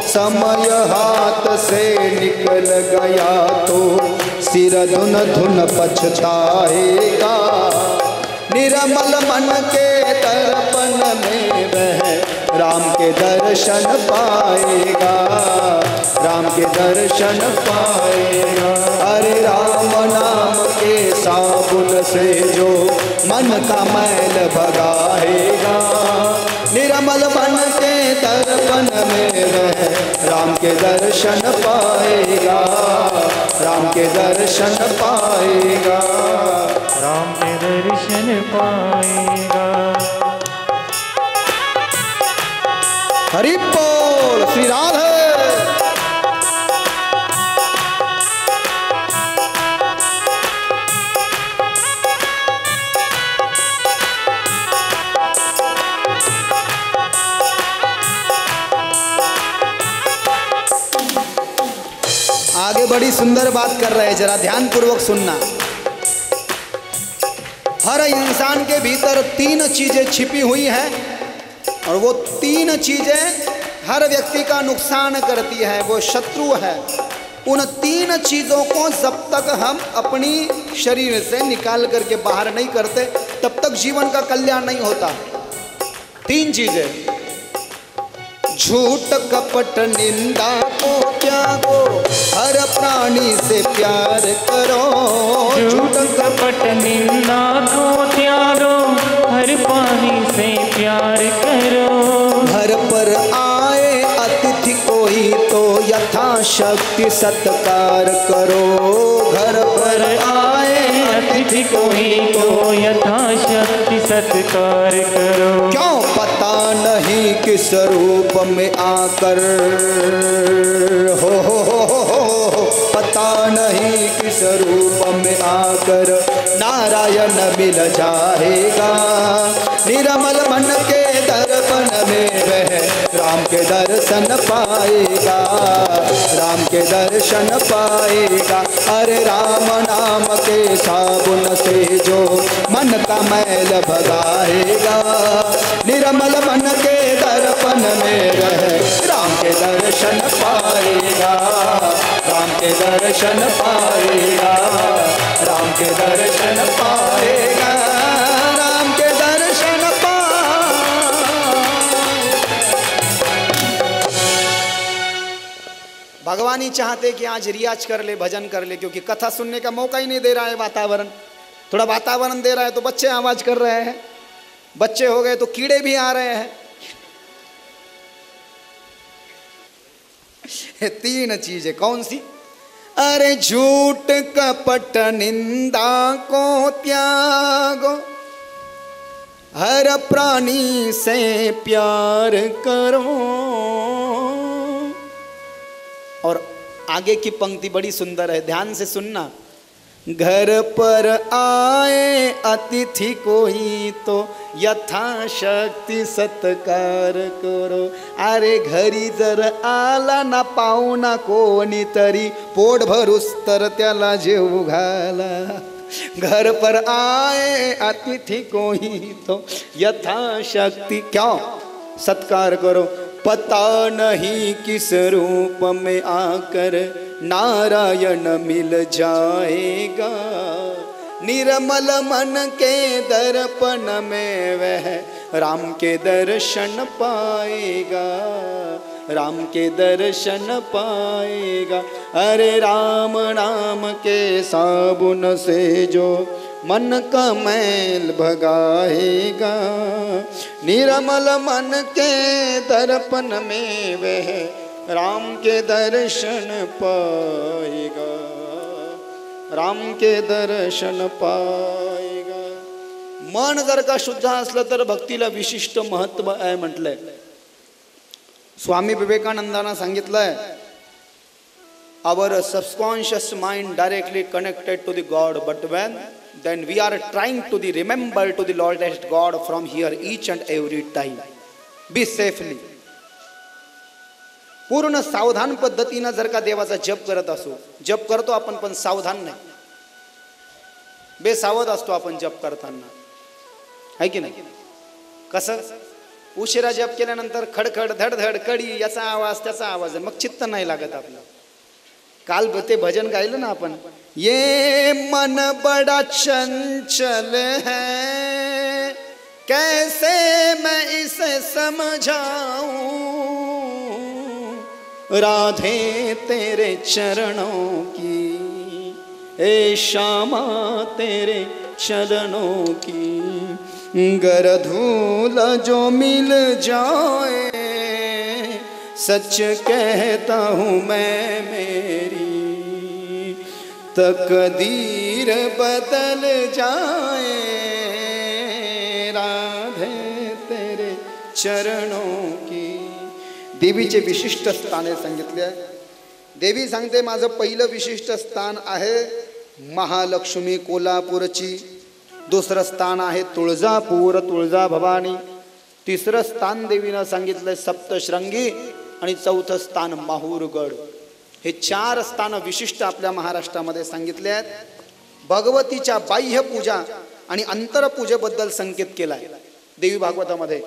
समय हाथ से निकल गया तो सिर धुन धुन पछताएगा. निर्मल मन के दर्पण में वह राम के दर्शन पाएगा, राम के दर्शन पाएगा. अरे राम नाम के साबुन से जो मन का मैल भगाएगा, निर्मल मन के दर्पण में वह राम के दर्शन पाएगा, राम के दर्शन पाएगा, राम के दर्शन पाएगा. हरि बोल श्री राधे. आगे बड़ी सुंदर बात कर रहे हैं, जरा ध्यान पूर्वक सुनना. हर इंसान के भीतर 3 चीजें छिपी हुई हैं और वो 3 चीजें हर व्यक्ति का नुकसान करती है, वो शत्रु है. उन 3 चीज़ों को जब तक हम अपनी शरीर से निकाल करके बाहर नहीं करते तब तक जीवन का कल्याण नहीं होता. 3 चीजें, झूठ कपट निंदा को त्यागो, हर प्राणी से प्यार करो. झूठ कपट निंदा को त्यागो, हर प्राणी से प्यार करो. घर पर आए अतिथि कोई तो यथाशक्ति सत्कार करो. घर पर आए अतिथि कोई तो यथाशक्ति सत्कार करो. क्यों पता नहीं किस रूप में आकर हो पता नहीं किस रूप में आकर नारायण मिल जाएगा. निर्मल मन के दर्पण में वह राम के दर्शन पाएगा, राम के दर्शन पाएगा. अरे राम नाम के साबुन से जो मन का मैल भगाएगा, निर्मल मन के दर्पण में वह राम के दर्शन पाएगा, राम के दर्शन पाएगा, राम के दर्शन पाएगा, राम के दर्शन पाएगा. भगवान ही चाहते कि आज रियाज कर ले, भजन कर ले, क्योंकि कथा सुनने का मौका ही नहीं दे रहा है वातावरण. थोड़ा वातावरण दे रहा है तो बच्चे आवाज कर रहे हैं, बच्चे हो गए तो कीड़े भी आ रहे हैं. 3 चीजें कौन सी? अरे झूठ कपट निंदा को त्यागो, हर प्राणी से प्यार करो. और आगे की पंक्ति बड़ी सुंदर है, ध्यान से सुनना. घर पर आए अतिथि कोई तो यथाशक्ती सत्कार करो. अरे घरी जर आला ना पाहुणा कोणीतरी पोट भरूस तर त्याला जेवू घाला. घर पर आए अतिथि कोई तो यथाशक्ति क्यों सत्कार करो. पता नहीं किस रूप में आकर नारायण मिल जाएगा. निर्मल मन के दर्पण में वह राम के दर्शन पाएगा. राम के दर्शन पाएगा। अरे राम नाम के साबुन से जो मन का मैल भगाएगा, निर्मल मन के दर्पण में वह राम के दर्शन पाएगा, राम के दर्शन पाएगा। मन जर का शुद्ध असलं तर भक्तीला विशिष्ट महत्व आहे म्हटलंय। स्वामी विवेकानंदांना सांगितलंय, our subconscious mind directly connected to the God, but when then we are trying to remember to the Lordest God from here each and every time. Be safely. पूर्ण सावधान पद्धतीने जर का देवाचा जप करत असो, जप करतो आपण पण सावधान नाही, बेसावध असतो आपण जप करताना, आहे की नाही? कसं उशिरा जप केल्यानंतर खडखड धडधड कडी याचा आवाज त्याचा आवाज, मग चित्त नाही लागत आपलं। काल ते भजन गायलं ना आपण, ये मन बड़ा चंचल है कैसे मैं इसे समझाऊं, राधे तेरे चरणों की, ए श्यामा तेरे चरणों की, गर धूल जो मिल जाए, सच कहता हूँ मैं मेरी तकदीर बदल जाए, राधे तेरे चरणों की। देवीचे विशिष्ट स्थान सांगितले आहे। देवी सांगते माझं पहिलं विशिष्ट स्थान आहे महालक्ष्मी कोल्हापूरची, दुसरं स्थान आहे तुळजापूर तुळजा भवानी, तिसरं स्थान देवीनं सांगितलंय सप्तशृंगी आणि चौथं स्थान माहूरगड। हे 4 स्थान विशिष्ट आपल्या महाराष्ट्रामध्ये सांगितले आहेत। भगवतीच्या बाह्य पूजा आणि अंतरपूजेबद्दल संकेत केलाय देवी भागवतामध्ये।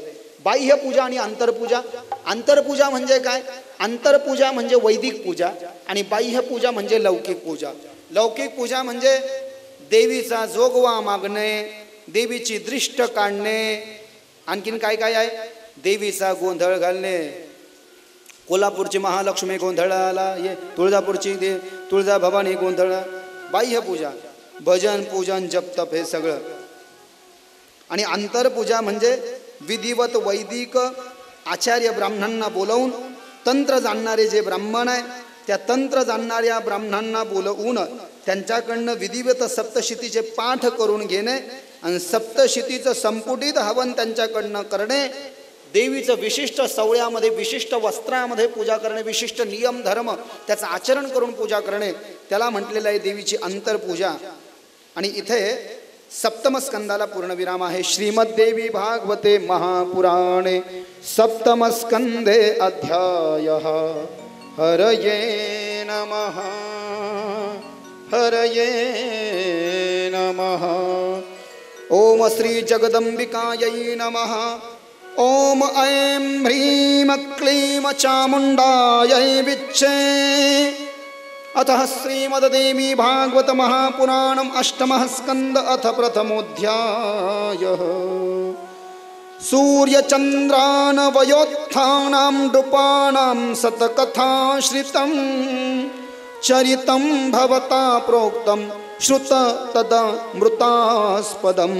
बाह्य पूजा आणि अंतरपूजा, अंतरपूजा म्हणजे काय? अंतरपूजा म्हणजे वैदिक पूजा आणि बाह्य पूजा म्हणजे लौकिक पूजा। लौकिक पूजा म्हणजे देवीचा जोगवा मागणे, देवीची दृष्ट काढणे, आणखीन काय काय आहे? देवीचा गोंधळ घालणे। कोल्हापूरची महालक्ष्मी गोंधळाला ये, तुळजापूरची तुळजा भवानी गोंधळ, बाह्य पूजा, भजन पूजन जप तप हे सगळं। आणि अंतरपूजा म्हणजे विधिवत वैदिक आचार्य ब्राह्मणांना बोलवून, तंत्र जाणणारे जे ब्राह्मण आहे त्या तंत्र जाणणाऱ्या ब्राह्मणांना बोलवून त्यांच्याकडनं विधिवत सप्तशतीचे पाठ करून घेणे आणि सप्तशतीचं संपुटित हवन त्यांच्याकडनं करणे, देवीचं विशिष्ट सवळ्यामध्ये विशिष्ट वस्त्रामध्ये पूजा करणे, विशिष्ट नियम धर्म त्याचं आचरण करून पूजा करणे, त्याला म्हटलेलं आहे देवीची अंतरपूजा। आणि इथे सप्तम स्कंदाला पूर्णविराम आहे। श्रीमद्देवी भागवते महापुराणे सप्तम स्कंदे अध्यायः हरये नमः, हरये नमः। ओम श्री जगदंबिकायै नमः। ओम ऐं ह्रीं क्लीं चामुण्डायै विच्चे। अतः श्रीमद्देवी भागवत महापुराणम् अष्टमः स्कंद अथ प्रथमोऽध्यायः। सूर्यचन्द्रानवयोत्थानां नृपाणां सतकथाश्रितं चरितं भवता प्रोक्तं श्रुत तदमृतास्पदं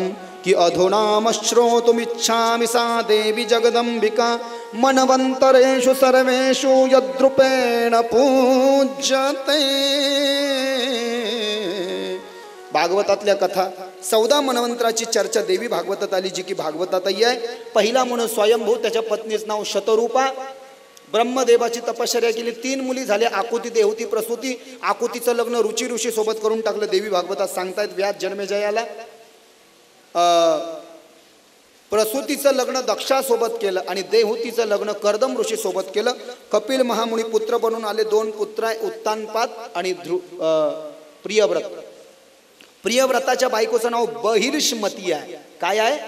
कि अधुनामश्रोतुमिच्छामि सा देवी जगदंबिका मनवन्तरेषु सर्वेषु यद्रूपेण पूज्यते। भागवतातल्या कथा 14 मनवंतराची चर्चा देवी भागवतात आली, जी की भागवतातही आहे। पहिला म्हणून स्वयंभू, त्याच्या पत्नीचं नाव शतरूपा। ब्रह्मदेवाची तपश्चर्या केली, 3 मुली झाल्या, आकुती देवती प्रसूती। आकुतीचं लग्न रुची ऋषी सोबत करून टाकलं, देवी भागवतात सांगतायत व्यास जन्मेजयाला। प्रसूतीचं लग्न दक्षासोबत केलं आणि देवहूतीचं लग्न कर्दम ऋषी सोबत केलं। कपिल महामुनी पुत्र बनून आले, 2 पुत्र आहे, उत्तानपाद आणि प्रियव्रत। प्रियव्रताच्या बायकोचं नाव बहिर्षमती आहे। काय आहे?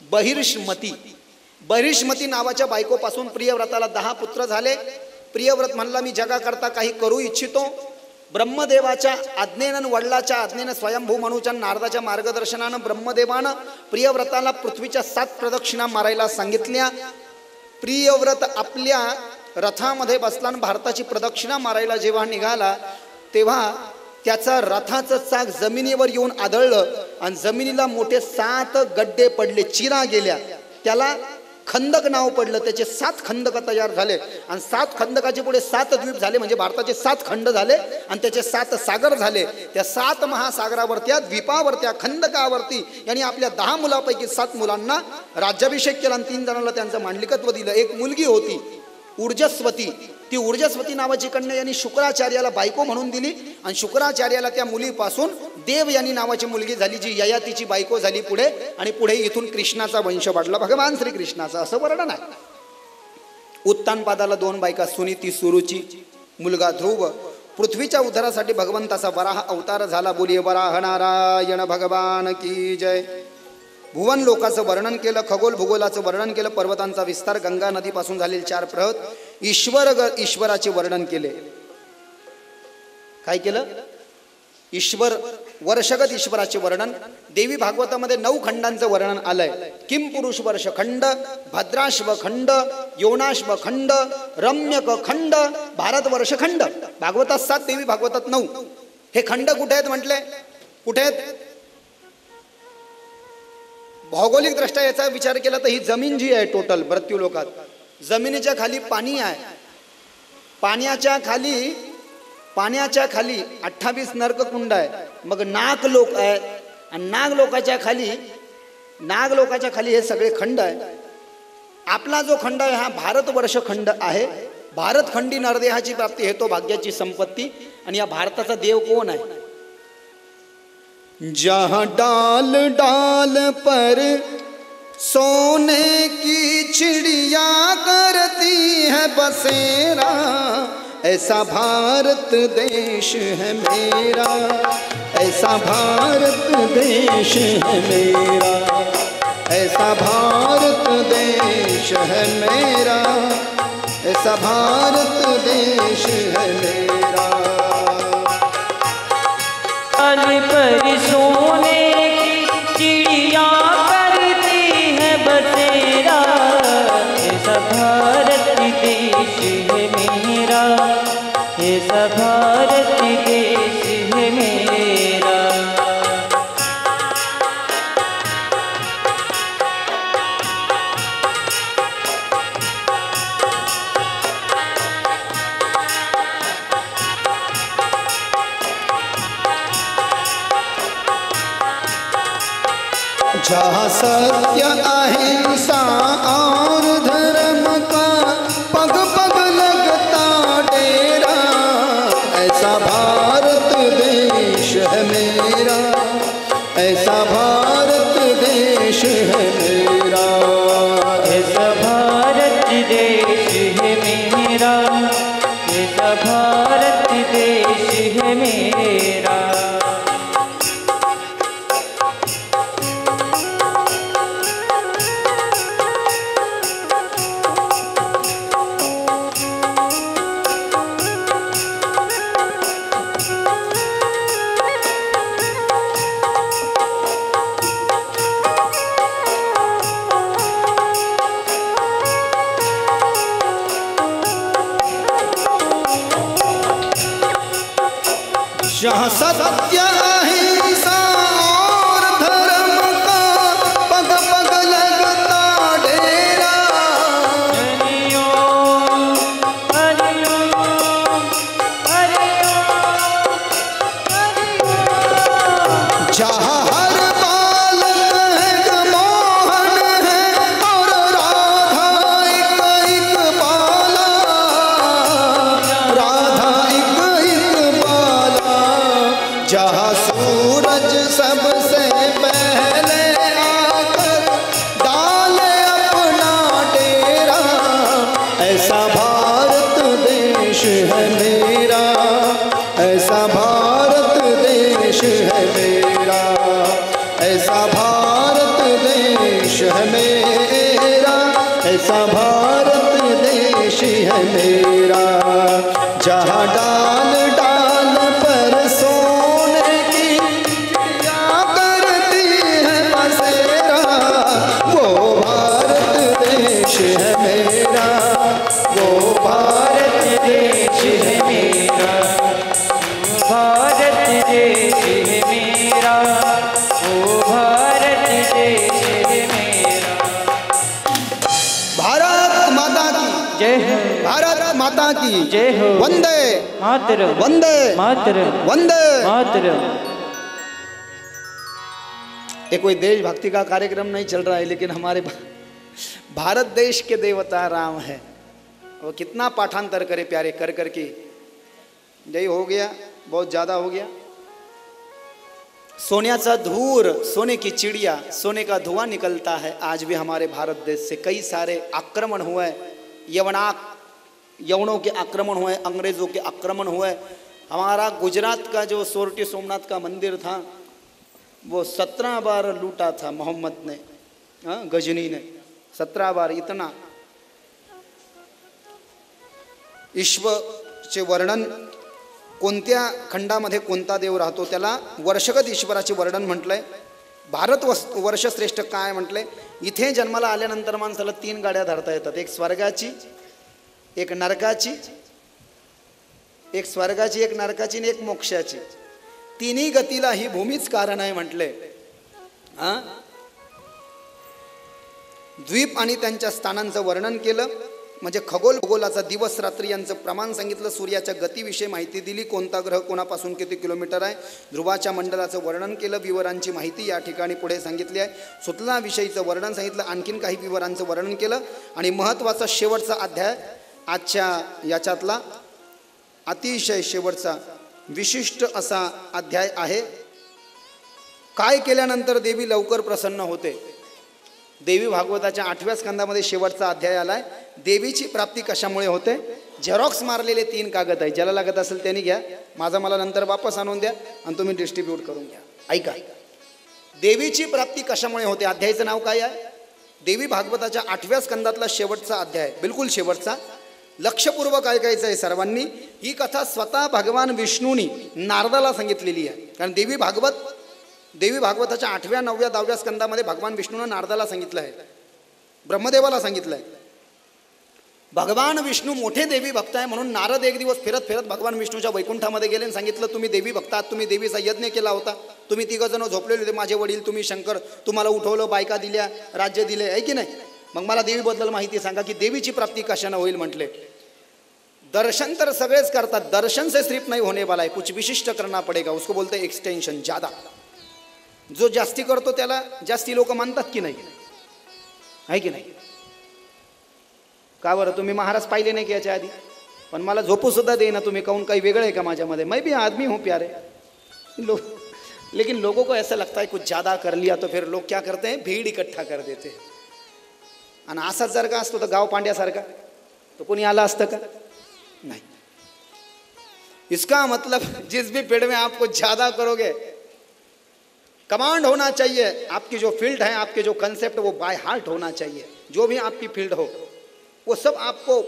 बहिर्षमती। बहिर्षमती नावाच्या बायकोपासून प्रियव्रताला 10 पुत्र झाले। प्रियव्रत म्हणला मी जगाकरता काही करू इच्छितो। ब्रह्मदेवाच्या आज्ञेनं, वडिलाच्या आज्ञेनं, स्वयंभू मनुच्या नारदाच्या मार्गदर्शनानं ब्रह्मदेवानं प्रियव्रताला पृथ्वीच्या 7 प्रदक्षिणा मारायला सांगितल्या। प्रियव्रत आपल्या रथामध्ये बसला आणि भारताची प्रदक्षिणा मारायला जेव्हा निघाला तेव्हा त्याचा रथाचं चाक जमिनीवर येऊन आदळलं आणि जमिनीला मोठे 7 गड्डे पडले, चिरा गेल्या. त्याला खंदक नाव पडलं. त्याचे 7 खंदक तयार झाले आणि 7 खंदकाचे पुढे 7 द्वीप झाले, म्हणजे भारताचे 7 खंड झाले आणि त्याचे 7 सागर झाले. त्या 7 महासागरावरत्या द्वीपावरत्या खंदकावरती यांनी आपल्या 10 मुलापैकी 7 मुलांना राज्याभिषेक केला आणि 3 जणांना त्यांचं मांडलिकत्व दिलं. एक मुलगी होती ऊर्जस्वती. ती ऊर्जस्वती नावाची कन्या यांनी शुक्राचार्याला बायको म्हणून दिली आणि शुक्राचार्याला त्या मुलीपासून देव यांनी नावाची मुलगी झाली, जी ययातीची बायको झाली पुढे. आणि पुढे इथून कृष्णाचा वंश वाढला, भगवान श्रीकृष्णाचा, असं वर्णन आहे. उत्तानपादाला 2 बायका, सुनीती सुरुची, मुलगा ध्रुव. पृथ्वीच्या उद्धारासाठी भगवंताचा वराह अवतार झाला. बोलिये वराह नारायण भगवान की जय. भुवन लोकाचं वर्णन केलं, खगोल भूगोलाचं वर्णन केलं, पर्वतांचा विस्तार, गंगा नदीपासून झालेले 4 प्रहत, ईश्वराचे वर्णन केले. काय केलं? ईश्वर, वर्षगत ईश्वराचे वर्णन. देवी भागवतामध्ये 9 खंडांचं वर्णन आलंय. किम पुरुष वर्ष खंड, भद्राश्व खंड, योनाश्व खंड, रम्यक खंड, भारत वर्ष खंड. भागवतात 7, देवी भागवतात 9. हे खंड कुठे आहेत म्हटले? कुठे आहेत? भौगोलिक दृष्ट्या याचा विचार केला तर ही जमीन जी आहे टोटल मृत्यू लोकात, जमिनीच्या खाली पाणी आहे. पाण्याच्या खाली 28 नरककुंड आहे. मग नाग लोक आहे आणि नाग लोकाच्या खाली हे सगळे खंड आहे. आपला जो खंड आहे हा भारतवर्ष खंड आहे. भारतखंडी नरदेहाची प्राप्ती हेतो भाग्याची संपत्ती. आणि या भारताचा देव कोण आहे? जहाँ डाल डाल पर सोने की चिड़िया करती है बसेरा, ऐसा भारत देश है मेरा, ऐसा भारत देश है मेरा, ऐसा भारत देश है मेरा, ऐसा भारत देश है मेरा. पर सोने की चिड़िया करती है बसेरा, ऐसा भारत देश है मेरा, ऐसा भारत देश है मेरा. जहाँ सत्य अहिंसा और धर्म का पग पग लगता डेरा, ऐसा भारत देश है मेरा, ऐसा भारत देश है मेरा, ऐसा भारत देश है मेरा, ऐसा भारत देश है मेरा. जहाँ सत्य अहिंसा और धर्म का पग पग लगता डेरा, जहाँ हर बालक एक मोहन है और राधा एक बाला, राधा एक बाला, जहाँ सूरज सबसे पहले आकर डाले अपना डेरा, ऐसा भारत देश है मेरा, ऐसा भारत देश है मेरा, ऐसा भारत देश है मेरा, ऐसा भारत देश है मेरा. जहाँ डाल डाल पर सोने की चिड़िया करती है बसेरा, वो भारत देश है मेरा, वो भारत माता की जय हो। वंदे मातरम वंदे मातरम वंदे मातरम। ये कोई देशभक्ति का कार्यक्रम नहीं चल रहा है, लेकिन हमारे भारत देश के देवता राम है। वो कितना पाठांतर करे प्यारे कर करके। यही हो गया, बहुत ज़्यादा हो गया। सोन्याचा धूर, सोने की चिड़िया, सोने का धुआं निकलता है। आज भी हमारे भारत देश से कई सारे आक्रमण हुए, यवनों के आक्रमण हुए, अंग्रेज़ों के आक्रमण हुए। हमारा गुजरात का जो सोरठी सोमनाथ का मंदिर था वो 17 बार लूटा था मोहम्मद ने, गजनी ने 17 बार। इतना ईश्वरचे वर्णन कोणत्या खंडामध्ये कोणता देव राहतो त्याला वर्षगत ईश्वराचे वर्णन म्हटलंय। भारत वर्षश्रेष्ठ काय म्हटलंय। इथे जन्माला आल्यानंतर माणसाला 3 गाड्या धरता येतात, एक स्वर्गाची, एक नरकाची, एक नरकाची आणि एक मोक्षाची। तिन्ही गतीला ही भूमीच कारण आहे म्हटले। द्वीप आणि त्यांच्या स्थानांचं वर्णन केलं, म्हणजे खगोलाचा दिवस रात्री यांचं प्रमाण सांगितलं, सूर्याच्या गतीविषयी माहिती दिली, कोणता ग्रह कोणापासून किती किलोमीटर आहे, ध्रुवाच्या मंडलाचं वर्णन केलं, विवरांची माहिती या ठिकाणी पुढे सांगितली आहे, सुतलाविषयीचं वर्णन सांगितलं, आणखीन काही विवरांचं वर्णन केलं। आणि महत्त्वाचा शेवटचा अध्याय आजच्या याच्यातला अतिशय शेवटचा विशिष्ट असा अध्याय आहे। काय केल्यानंतर देवी लवकर प्रसन्न होते। देवी भागवताच्या 8व्या स्कंदामध्ये शेवटचा अध्याय आलाय। देवीची प्राप्ती कशामुळे होते। झेरॉक्स मारलेले 3 कागद आहे, ज्याला लागत असेल त्यांनी घ्या, माझा मला नंतर वापस आणून द्या आणि तुम्ही डिस्ट्रीब्यूट करून घ्या। ऐका, देवीची प्राप्ती कशामुळे होते। अध्यायाचं नाव काय आहे। देवी भागवताच्या 8व्या स्कंदातला शेवटचा अध्याय, बिलकुल शेवटचा। लक्षपूर्वक ऐकायचं आहे सर्वांनी। ही कथा स्वतः भगवान विष्णूंनी नारदाला सांगितलेली आहे। कारण देवी भागवताच्या 8व्या 9व्या 10व्या स्कंदामध्ये भगवान विष्णूनं नारदाला सांगितलं आहे, ब्रह्मदेवाला सांगितलं आहे। भगवान विष्णू मोठे देवी भक्त आहे म्हणून नारद एक दिवस फिरत फिरत भगवान विष्णूच्या वैकुंठामध्ये गेले आणि सांगितलं, तुम्ही देवी भक्त आहात, तुम्ही देवीचा यज्ञ केला होता, तुम्ही 3 जण झोपलेले होते, माझे वडील, तुम्ही शंकर, तुम्हाला उठवलं, बायका दिल्या, राज्य दिले, आहे की नाही। मग मला देवीबद्दल माहिती सांगा की देवीची प्राप्ती कशाने होईल म्हटले। दर्शन तर सगळेच करतात, दर्शन से सिर्फ नहीं होने वाला है, कुछ विशिष्ट करना पड़ेगा, उसको बोलते हैं एक्सटेंशन, ज़्यादा। जो जास्ती करतो त्याला जास्ती लोक मानतात की नाही, आहे की नाही। का बरं, तुम्ही महाराज पाहिले नाही की याच्या आधी, पण मला झोपू सुद्धा देना तुम्ही, काहून काही वेगळं आहे का माझ्यामध्ये। मैं भी आदमी हूँ प्यारे लेकिन लोगों को ऐसा लगता है कुछ ज़्यादा कर लिया तो फिर लोग क्या करते हैं, भीड़ इकट्ठा कर देते हैं। आणि असाच जर का असतो तर गाव पांड्यासारखा तो कोणी आला असतं का, नहीं। इसका मतलब जिस भी फील्ड में आपको ज़्यादा करोगे, कमांड होना चाहिए, आपकी जो फील्ड है, आपके जो कंसेप्ट वो बाय हार्ट होना चाहिए। जो भी आपकी फील्ड हो वो सब आपको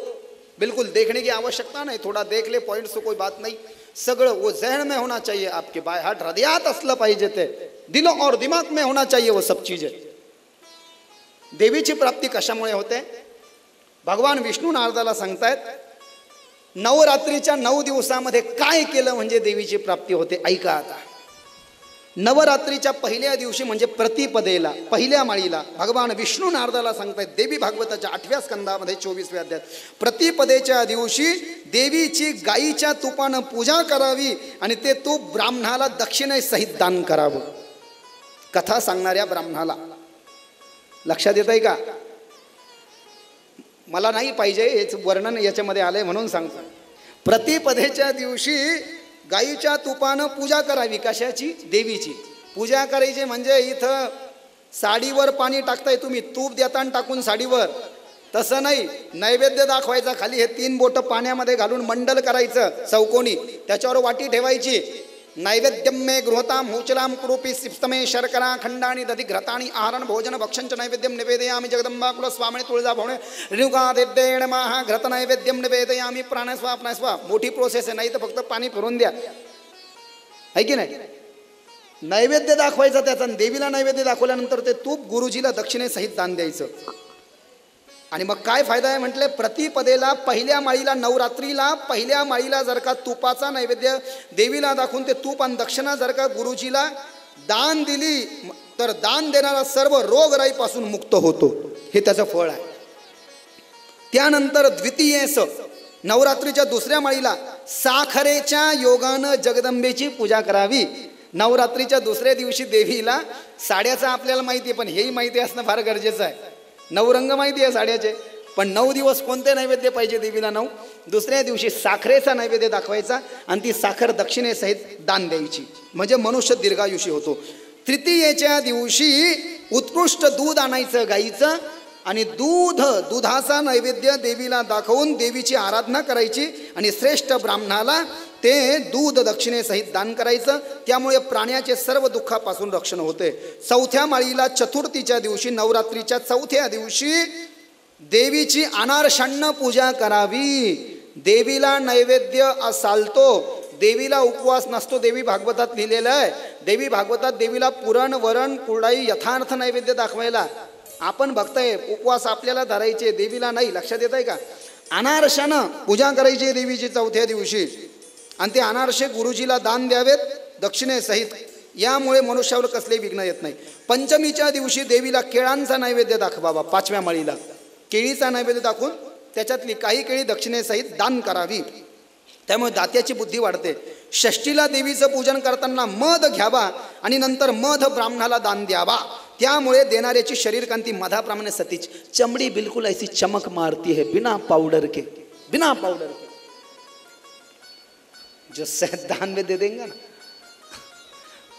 बिल्कुल देखने की आवश्यकता नहीं, थोड़ा देख ले पॉइंट्स तो कोई बात नहीं, सगळं वो जहन में होना चाहिए, आपके बाय हार्ट हृदयात असलं पाहिजे ते, दिल और दिमाग में होना चाहिए वो सब चीजें। देवीची प्राप्ती कशामुळे होते। भगवान विष्णू नारदाला सांगतायत, नवरात्रीच्या 9 दिवसामध्ये काय केलं म्हणजे देवीची प्राप्ती होते। ऐका आता, नवरात्रीच्या पहिल्या दिवशी म्हणजे प्रतिपदेला, पहिल्या माळीला भगवान विष्णू नारदाला सांगतायत, देवी भागवताच्या 8व्या स्कंदामध्ये 24व्या अध्यायात, प्रतिपदेच्या दिवशी देवीची गाईच्या तुपानं पूजा करावी आणि ते तूप ब्राह्मणाला दक्षिणेसहित दान करावं। कथा सांगणाऱ्या ब्राह्मणाला लक्षात येत आहे का। मला नाही पाहिजे हेच वर्णन याच्यामध्ये आलंय म्हणून सांगतो। प्रतिपदेच्या दिवशी गाईच्या तुपानं पूजा करावी, कशाची, देवीची पूजा करायची। म्हणजे इथं साडीवर पाणी टाकताय तुम्ही, तूप देताना टाकून साडीवर, तसं नाही, नैवेद्य दाखवायचा, खाली हे 3 बोटं पाण्यामध्ये घालून मंडल करायचं चौकोनी, त्याच्यावर वाटी ठेवायची, नैवेद्यम मे गृहताम मुचलाम कुरूपी सिप्तमे शर्करा खंडानी दधी घृतानी आहारण भोजन भक्षंच नैवेद्यम निवेदयामि जगदंबा कुल स्वामिनी तुळजा भवने रेणुकादेव्येण महा घृत नैवेद्यम निवेदयामि प्राणस्वा प्राणस्वा। मोठी प्रोसेस आहे, नाही तर फक्त पाणी फिरून द्या, आहे की नाही। नैवेद्य दाखवायचा त्याचा, देवीला नैवेद्य दाखवल्यानंतर ते तूप गुरुजीला दक्षिणेसहित दान द्यायचं। आणि मग काय फायदा आहे म्हटले, प्रतिपदेला पहिल्या माळीला, नवरात्रीला पहिल्या माळीला जर का तुपाचा नैवेद्य देवीला दाखवून ते तूप आणि दक्षिणा जर का गुरुजीला दान दिली तर दान देणारा सर्व रोगराईपासून मुक्त होतो, हे त्याचं फळ आहे। त्यानंतर द्वितीयेस, नवरात्रीच्या दुसऱ्या माळीला साखरेच्या योगानं जगदंबेची पूजा करावी. नवरात्रीच्या दुसऱ्या दिवशी देवीला साड्याचं आपल्याला माहिती आहे, पण हेही माहिती असणं फार गरजेचं आहे. 9 रंग माहिती आहे साड्याचे, पण 9 दिवस कोणते नैवेद्य पाहिजे देवीला? 9. दुसऱ्या दिवशी साखरेचा नैवेद्य दाखवायचा आणि ती साखर दक्षिणेसहित दान द्यायची, म्हणजे मनुष्य दीर्घायुषी होतो. तृतीयेच्या दिवशी उत्कृष्ट दूध आणायचं गाईचं आणि दुधाचा नैवेद्य देवीला दाखवून देवीची आराधना करायची आणि श्रेष्ठ ब्राह्मणाला ते दूध दक्षिणेसहित दान करायचं. त्यामुळे प्राण्याचे सर्व दुःखापासून रक्षण होते. चौथ्या माळीला चतुर्थीच्या दिवशी, नवरात्रीच्या चौथ्या दिवशी देवीची अनारषान्न पूजा करावी. देवीला नैवेद्य चालतो, देवीला उपवास नसतो. देवी भागवतात लिहिलेलं आहे. देवी भागवतात देवीला पुरण वरण कुरडाई यथार्थ नैवेद्य दाखवायला. आपण बघताय उपवास आपल्याला धरायचे, देवीला नाही. लक्षात येत आहे का? अनारशानं पूजा करायची देवीची चौथ्या दिवशी आणि ते अनारसे गुरुजीला दान द्यावेत दक्षिणेसहित. यामुळे मनुष्यावर कसले विघ्न येत नाही. पंचमीच्या दिवशी देवीला केळांचा नैवेद्य दाखवावा. 5व्या माळीला केळीचा नैवेद्य दाखवून त्याच्यातली काही केळी दक्षिणेसहित दान करावी. त्यामुळे दात्याची बुद्धी वाढते. षष्टीला देवीचं पूजन करताना मध घ्यावा आणि नंतर मध ब्राह्मणाला दान द्यावा. त्यामुळे देणाऱ्याची शरीरकांती मधाप्रमाणे सतीच, चमड़ी बिल्कुल ऐसी चमक मारती है बिना पाउडर के. बिना पाउडर के जो शहद दान में दे देंगे ना,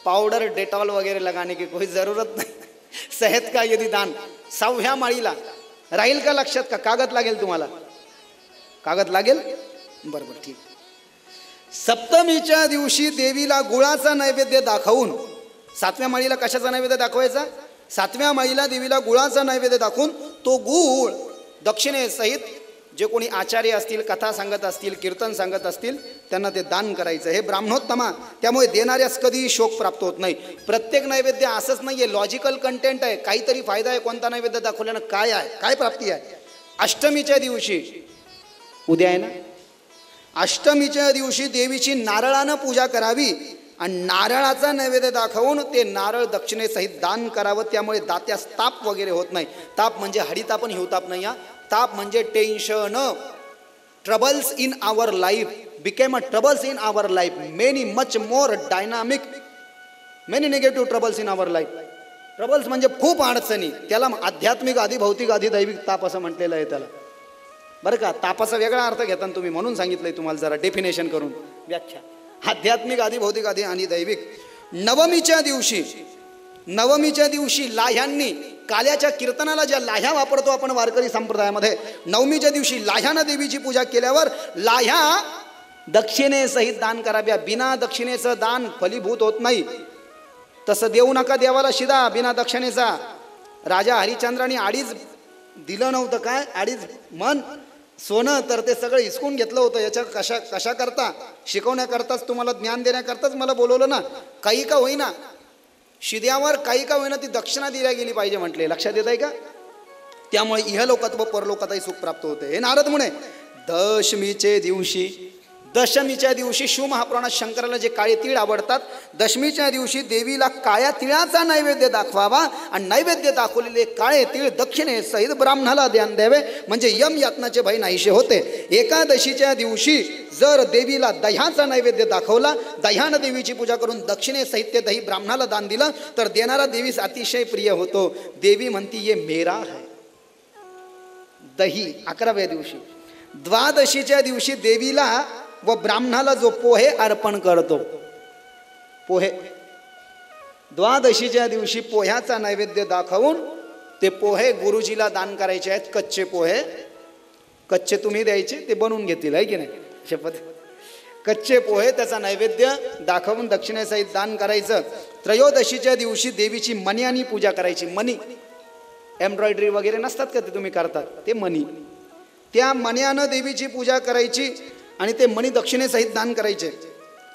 पाउडर डेटॉल वगैरह लगाने की कोई ज़रूरत नहीं. शहद का यदि दान 6व्या माळीला राहील का लक्षात? का कागद लागेल तुम्हाला? कागद लागेल? बरोबर, ठीक. सप्तमीच्या दिवशी देवीला गुळाचा नैवेद्य दाखवून, 7व्या माळीला कशाचा नैवेद्य दाखवायचा? 7व्या माळीला देवीला गुळाचा नैवेद्य दाखवून तो गुळ दक्षिणेसहित जे कोणी आचार्य असतील, कथा सांगत असतील, कीर्तन सांगत असतील, त्यांना ते दान करायचं. हे ब्राह्मणोत्तमा. त्यामुळे देणाऱ्यास कधीही शोक प्राप्त होत नाही. प्रत्येक नैवेद्य असंच नाही आहे, लॉजिकल कंटेंट आहे. काहीतरी फायदा आहे. कोणता नैवेद्य दाखवल्यानं काय आहे, काय प्राप्ती आहे? अष्टमीच्या दिवशी, उद्या आहे ना, अष्टमीच्या दिवशी देवीची नारळानं पूजा करावी आणि नारळाचा नैवेद्य दाखवून ते नारळ दक्षिणेसहित दान करावं. त्यामुळे दात्यास ताप वगैरे होत नाही. ताप म्हणजे हडिताप आणि हिवताप नाही. ताप म्हणजे tension. Troubles in our life became a troubles in our life, many much more dynamic, many negative troubles in our life. Troubles म्हणजे खूप अडचणी. त्याला आध्यात्मिक आधी भौतिक आधी दैविक ताप असं म्हटलेलं आहे त्याला, बरं का. तापाचा वेगळा अर्थ घेता तुम्ही, म्हणून सांगितलंय तुम्हाला जरा डेफिनेशन करून व्याख्या. आध्यात्मिक आधी भौतिक आधी आणि दैविक. नवमीच्या दिवशी लाह्यांनी, काल्याच्या कीर्तनाला ज्या लाह्या वापरतो आपण वारकरी संप्रदायामध्ये, नवमीच्या दिवशी लाह्यानं देवीची पूजा केल्यावर लाह्या दक्षिणेसहित दान कराव्या. बिना दक्षिणेचं दान फलीभूत होत नाही. तसं देऊ नका देवाला शिदा बिना दक्षिणेचा. राजा हरिश्चंद्राने 2.5 दिलं नव्हतं, काय 2.5 मन सोनं, तर ते सगळं हिसकून घेतलं होतं. याच्या कशा करता? शिकवण्याकरताच, तुम्हाला ज्ञान देण्याकरताच मला बोलवलं ना. काही का होईना शिद्यावर, काही का होईना ती दक्षिणा दिल्या गेली पाहिजे म्हटले. लक्षात येत आहे का? त्यामुळे इहलोकात व परलोकातही सुख प्राप्त होते. हे नारद मुने दशमीच्या दिवशी शिवमहापुराणात शंकराला जे काळे तीळ आवडतात, दशमीच्या दिवशी देवीला काळ्या तिळाचा नैवेद्य दाखवावा आणि नैवेद्य दाखवलेले काळे तीळ दक्षिणेसहित ब्राह्मणाला दान द्यावे, म्हणजे यम यातनाचे भय नाहीसे होते. एकादशीच्या दिवशी जर देवीला दह्याचा नैवेद्य दाखवला, दह्यानं देवीची पूजा करून दक्षिणेसहित ते दही ब्राह्मणाला दान दिलं तर देणारा देवीस अतिशय प्रिय होतो. देवी म्हणती ये मेरा है दही. 11व्या दिवशी, द्वादशीच्या दिवशी देवीला व ब्राह्मणाला जो पोहे अर्पण करतो, पोहे, द्वादशीच्या दिवशी पोह्याचा नैवेद्य दाखवून ते पोहे गुरुजीला दान करायचे आहेत. कच्चे पोहे, कच्चे तुम्ही द्यायचे, ते बनवून घेतील, आहे की नाही? शपथ. कच्चे पोहे त्याचा नैवेद्य दाखवून दक्षिणेसहित दान करायचं. त्रयोदशीच्या दिवशी देवीची मण्यानी पूजा करायची. मणी, एम्ब्रॉयडरी वगैरे नसतात का ते तुम्ही करतात, ते मणी. त्या मण्यानं देवीची पूजा करायची आणि ते मणी दक्षिणेसहित दान करायचे.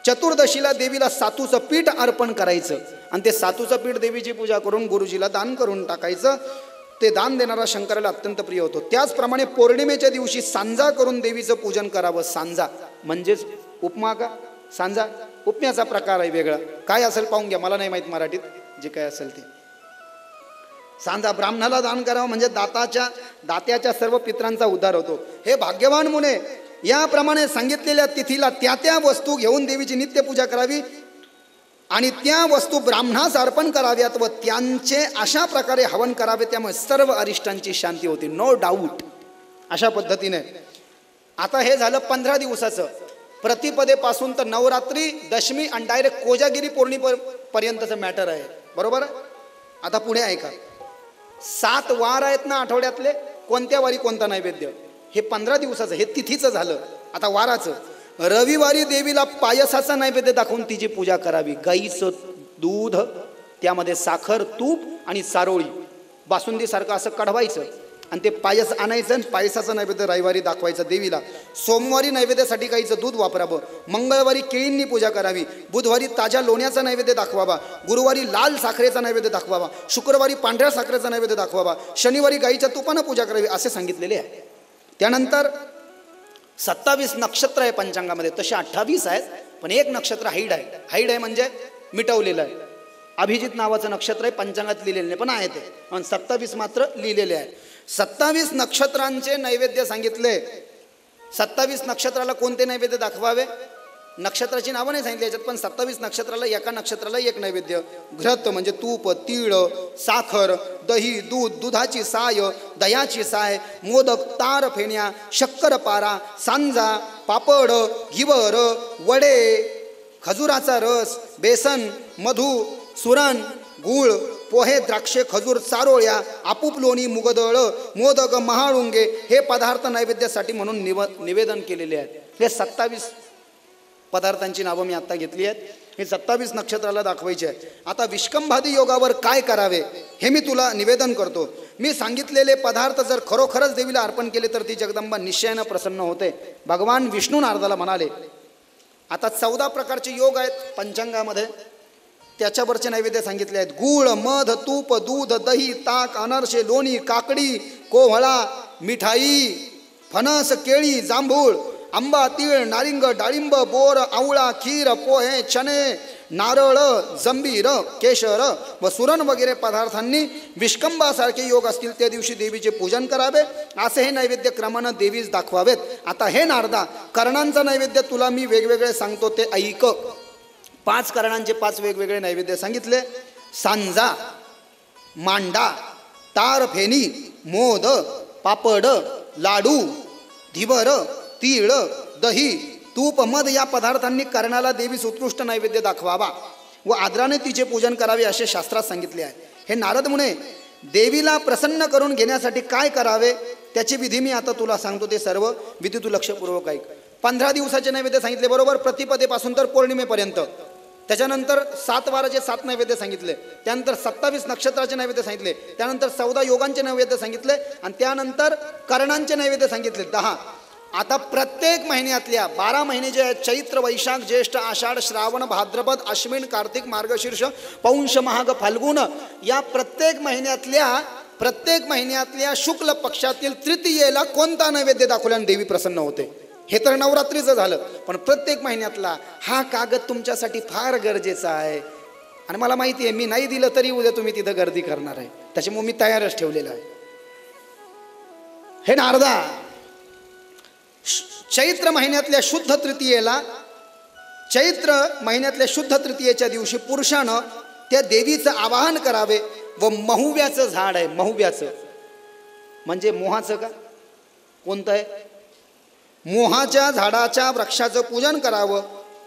चतुर्दशीला देवीला सातूचं पीठ अर्पण करायचं आणि ते सातूचं पीठ देवीची पूजा करून गुरुजीला दान करून टाकायचं. ते दान देणारा शंकराला अत्यंत प्रिय होतो. त्याचप्रमाणे पौर्णिमेच्या दिवशी सांजा करून देवीचं पूजन करावं. सांजा म्हणजेच उपमा का? सांजा उपम्याचा प्रकार आहे वेगळा. काय असेल पाहून घ्या, मला नाही माहीत मराठीत, जे काय असेल ते. सांजा ब्राह्मणाला दान करावं म्हणजे दात्याच्या सर्व पित्रांचा उद्धार होतो. हे भाग्यवान मुने, याप्रमाणे सांगितलेल्या तिथीला त्या वस्तू घेऊन देवीची नित्यपूजा करावी आणि त्या वस्तू ब्राह्मणास अर्पण कराव्यात व त्यांचे अशा प्रकारे हवन करावे, त्यामुळे सर्व अरिष्टांची शांती होती. No doubt. अशा पद्धतीने आता हे झालं 15 दिवसाचं, प्रतिपदेपासून तर नवरात्री, दशमी आणि डायरेक्ट कोजागिरी पौर्णिमेपर्यंतचं मॅटर आहे. बरोबर. आता पुढे ऐका. 7 वार आहेत ना आठवड्यातले, कोणत्या वारी कोणता नैवेद्य, हे 15 दिवसाचं, हे तिथीचं झालं. आता वाराचं, रविवारी देवीला पायसाचा नैवेद्य दाखवून तिची पूजा करावी. गाईचं दूध, त्यामध्ये साखर, तूप आणि सारोळी, बासुंदीसारखं असं कढवायचं आणि ते पायस आणायचं आणि पायसाचं नैवेद्य रविवारी दाखवायचं देवीला. सोमवारी नैवेद्यासाठी गाईचं दूध वापरावं. मंगळवारी केळींनी पूजा करावी. बुधवारी ताज्या लोण्याचा नैवेद्य दाखवावा. गुरुवारी लाल साखरेचा नैवेद्य दाखवावा. शुक्रवारी पांढऱ्या साखरेचा नैवेद्य दाखवावा. शनिवारी गाईच्या तुपानं पूजा करावी असे सांगितलेले आहे. त्यानंतर 27 नक्षत्र आहे पंचांगामध्ये, तसे 28 आहेत, पण एक नक्षत्र हाईड आहे. हाईड आहे म्हणजे मिटवलेलं आहे. अभिजित नावाचं नक्षत्र आहे, पंचांगात लिहिलेलं नाही पण आहे ते, पण 27 मात्र लिहिलेले आहे. 27 नक्षत्रांचे नैवेद्य सांगितले. 27 नक्षत्राला कोणते नैवेद्य दाखवावे, नक्षत्राची नावं नाही सांगितली याच्यात, पण 27 नक्षत्राला एका नक्षत्राला एक नैवेद्य. घृत म्हणजे तूप, तीळ, साखर, दही, दूध, दुधाची साय, दह्याची साय, मोदक, तार फेण्या, शक्करपारा, सांजा, पापड, घिवर, वडे, खजुराचा रस, बेसन, मधु, सुरण, गूळ, पोहे, द्राक्षे, खजूर, चारोळ्या, आपूप लोणी, मुगदळ, मोदक, महाळुंगे हे पदार्थ नैवेद्यासाठी म्हणून निवेदन केलेले आहेत. हे 27 पदार्थांची नावं मी आत्ता घेतली आहेत. हे 27 नक्षत्राला दाखवायचे आहेत. आता विष्कंभादी योगावर काय करावे हे मी तुला निवेदन करतो. मी सांगितलेले पदार्थ जर खरोखरच देवीला अर्पण केले तर ती जगदंबा निश्चयानं प्रसन्न होते. भगवान विष्णू नारदाला म्हणाले. आता 14 प्रकारचे योग आहेत पंचांगामध्ये, त्याच्यावरचे नैवेद्य सांगितले आहेत. गूळ, मध, तूप, दूध, दही, ताक, अनारसे, लोणी, काकडी, कोहळा, मिठाई, फणस, केळी, जांभूळ, आंबा, तीळ, नारिंग, डाळिंब, बोर, आवळा, खीर, पोहे, चणे, नारळ, जंबीर, केशर व सुरण वगैरे पदार्थांनी विष्कंभासारखे योग असतील त्या दिवशी देवीचे पूजन करावे. असे हे नैवेद्य क्रमानं देवीस दाखवावेत. आता हे नारदा, कर्णांचा नैवेद्य तुला मी वेगवेगळे सांगतो ते ऐक. 5 कर्णांचे 5 वेगवेगळे नैवेद्य सांगितले. सांजा, मांडा, तार फेनी, मोद, पापड, लाडू, धिबर, तीळ, दही, तूप, मध या पदार्थांनी कर्णाला देवीस उत्कृष्ट नैवेद्य दाखवावा व आदराने तिचे पूजन करावे असे शास्त्रात सांगितले आहे. हे नारद मुने, देवीला प्रसन्न करून घेण्यासाठी काय करावे त्याची विधी मी आता तुला सांगतो. ते सर्व विधी तू लक्षपूर्वक ऐक. 15 दिवसाचे नैवेद्य सांगितले बरोबर, प्रतिपदेपासून तर पौर्णिमेपर्यंत. त्याच्यानंतर 7 वाराचे 7 नैवेद्य सांगितले. त्यानंतर 27 नक्षत्राचे नैवेद्य सांगितले. त्यानंतर 14 योगांचे नैवेद्य सांगितले आणि त्यानंतर कर्णांचे नैवेद्य सांगितले 10. आता प्रत्येक महिन्यातल्या 12 महिने जे आहेत, चैत्र, वैशाख, ज्येष्ठ, आषाढ, श्रावण, भाद्रपद, अश्विन, कार्तिक, मार्गशीर्ष, पौष, माघ, फाल्गुन या प्रत्येक महिन्यातल्या शुक्ल पक्षातील तृतीयेला कोणता नैवेद्य दाखवल्याने देवी प्रसन्न होते. हे तर नवरात्रीचं झालं, पण प्रत्येक महिन्यातला हा कागद तुमच्यासाठी फार गरजेचा आहे. आणि मला माहिती आहे मी नाही दिलं तरी उद्या तुम्ही तिथं गर्दी करणार आहे, त्याच्यामुळे मी तयारच ठेवलेलं आहे. हे नारदा, चैत्र महिन्यातल्या शुद्ध तृतीयेच्या दिवशी पुरुषानं त्या देवीचं आवाहन करावे व महुव्याचं झाड आहे, महुव्याचं म्हणजे मोहाचं का कोणतं आहे, मोहाच्या झाडाच्या वृक्षाचं पूजन करावं.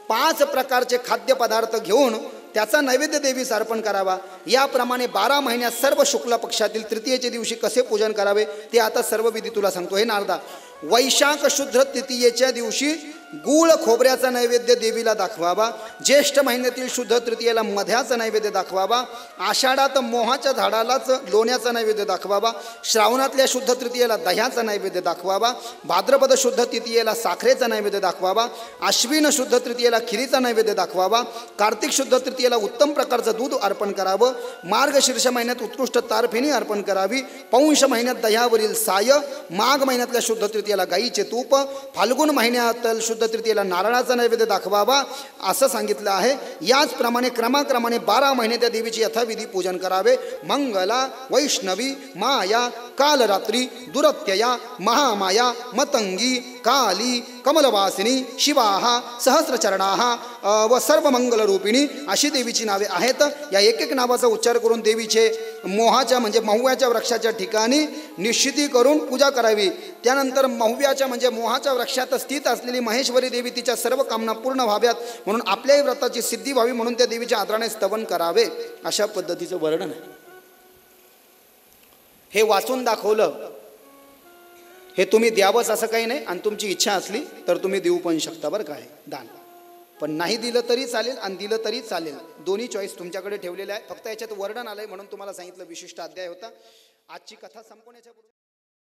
5 प्रकारचे खाद्यपदार्थ घेऊन त्याचा नैवेद्य देवीस अर्पण करावा. याप्रमाणे 12 महिन्यात सर्व शुक्ल पक्षातील तृतीयेच्या दिवशी कसे पूजन करावे ते आता सर्व विधी तुला सांगतो. हे नारदा, वैशाख शुद्ध तृतीयेच्या दिवशी गूळ खोबऱ्याचा नैवेद्य देवीला दाखवावा. ज्येष्ठ महिन्यातील शुद्ध तृतीयेला मध्याचा नैवेद्य दाखवावा. आषाढात मोहाच्या झाडालाच लोण्याचा नैवेद्य दाखवावा. श्रावणातल्या शुद्ध तृतीयेला दह्याचा नैवेद्य दाखवावा. भाद्रपद शुद्ध तृतीयेला साखरेचा नैवेद्य दाखवावा. अश्विन शुद्ध तृतीयेला खिरीचा नैवेद्य दाखवावा. कार्तिक शुद्ध तृतीयेला उत्तम प्रकारचं दूध अर्पण करावं. मार्गशीर्ष महिन्यात उत्कृष्ट तारफेणी अर्पण करावी. पौष महिन्यात दह्यावरील साय. माघ महिन्यातल्या शुद्ध तृतीयेला गाईचे तूप. फाल्गुन महिन्यात शुद्ध तृतीयेला नारळाचा नैवेद्य दाखवावा असं सांगितलं आहे. याचप्रमाणे क्रमाक्रमाने 12 महिने त्या देवीची यथाविधी पूजन करावे. मंगला, वैष्णवी, माया, कालरात्री, दुरत्यया, महामाया, मतंगी, काली कमलवासिनी शिवाहा सहस्रचरणाहा व सर्वमंगलरूपिणी अशी देवीची नावे आहेत. या एक एक नावाचा उच्चार करून देवीचे मोहाच्या म्हणजे महुव्याच्या वृक्षाच्या ठिकाणी निश्चिती करून पूजा करावी. त्यानंतर महुव्याच्या म्हणजे मोहाच्या वृक्षात स्थित असलेली महेश्वरी देवी तिच्या सर्व कामना पूर्ण व्हाव्यात म्हणून आपल्याही व्रताची सिद्धी व्हावी म्हणून त्या देवीच्या आदराने स्तवन करावे. अशा पद्धतीचं वर्णन आहे. हे वाचून दाखवलं. हे तुम्ही द्यावंच असं काही नाही आणि तुमची इच्छा असली तर तुम्ही देऊ पण शकता बरं काय दान. पण नाही दिलं तरी चालेल आणि दिलं तरी चालेल. दोन्ही चॉईस तुमच्याकडे ठेवलेले आहे. फक्त याच्यात वर्णन आलंय म्हणून तुम्हाला सांगितलं. विशिष्ट अध्याय होता. आजची कथा संपवण्याच्या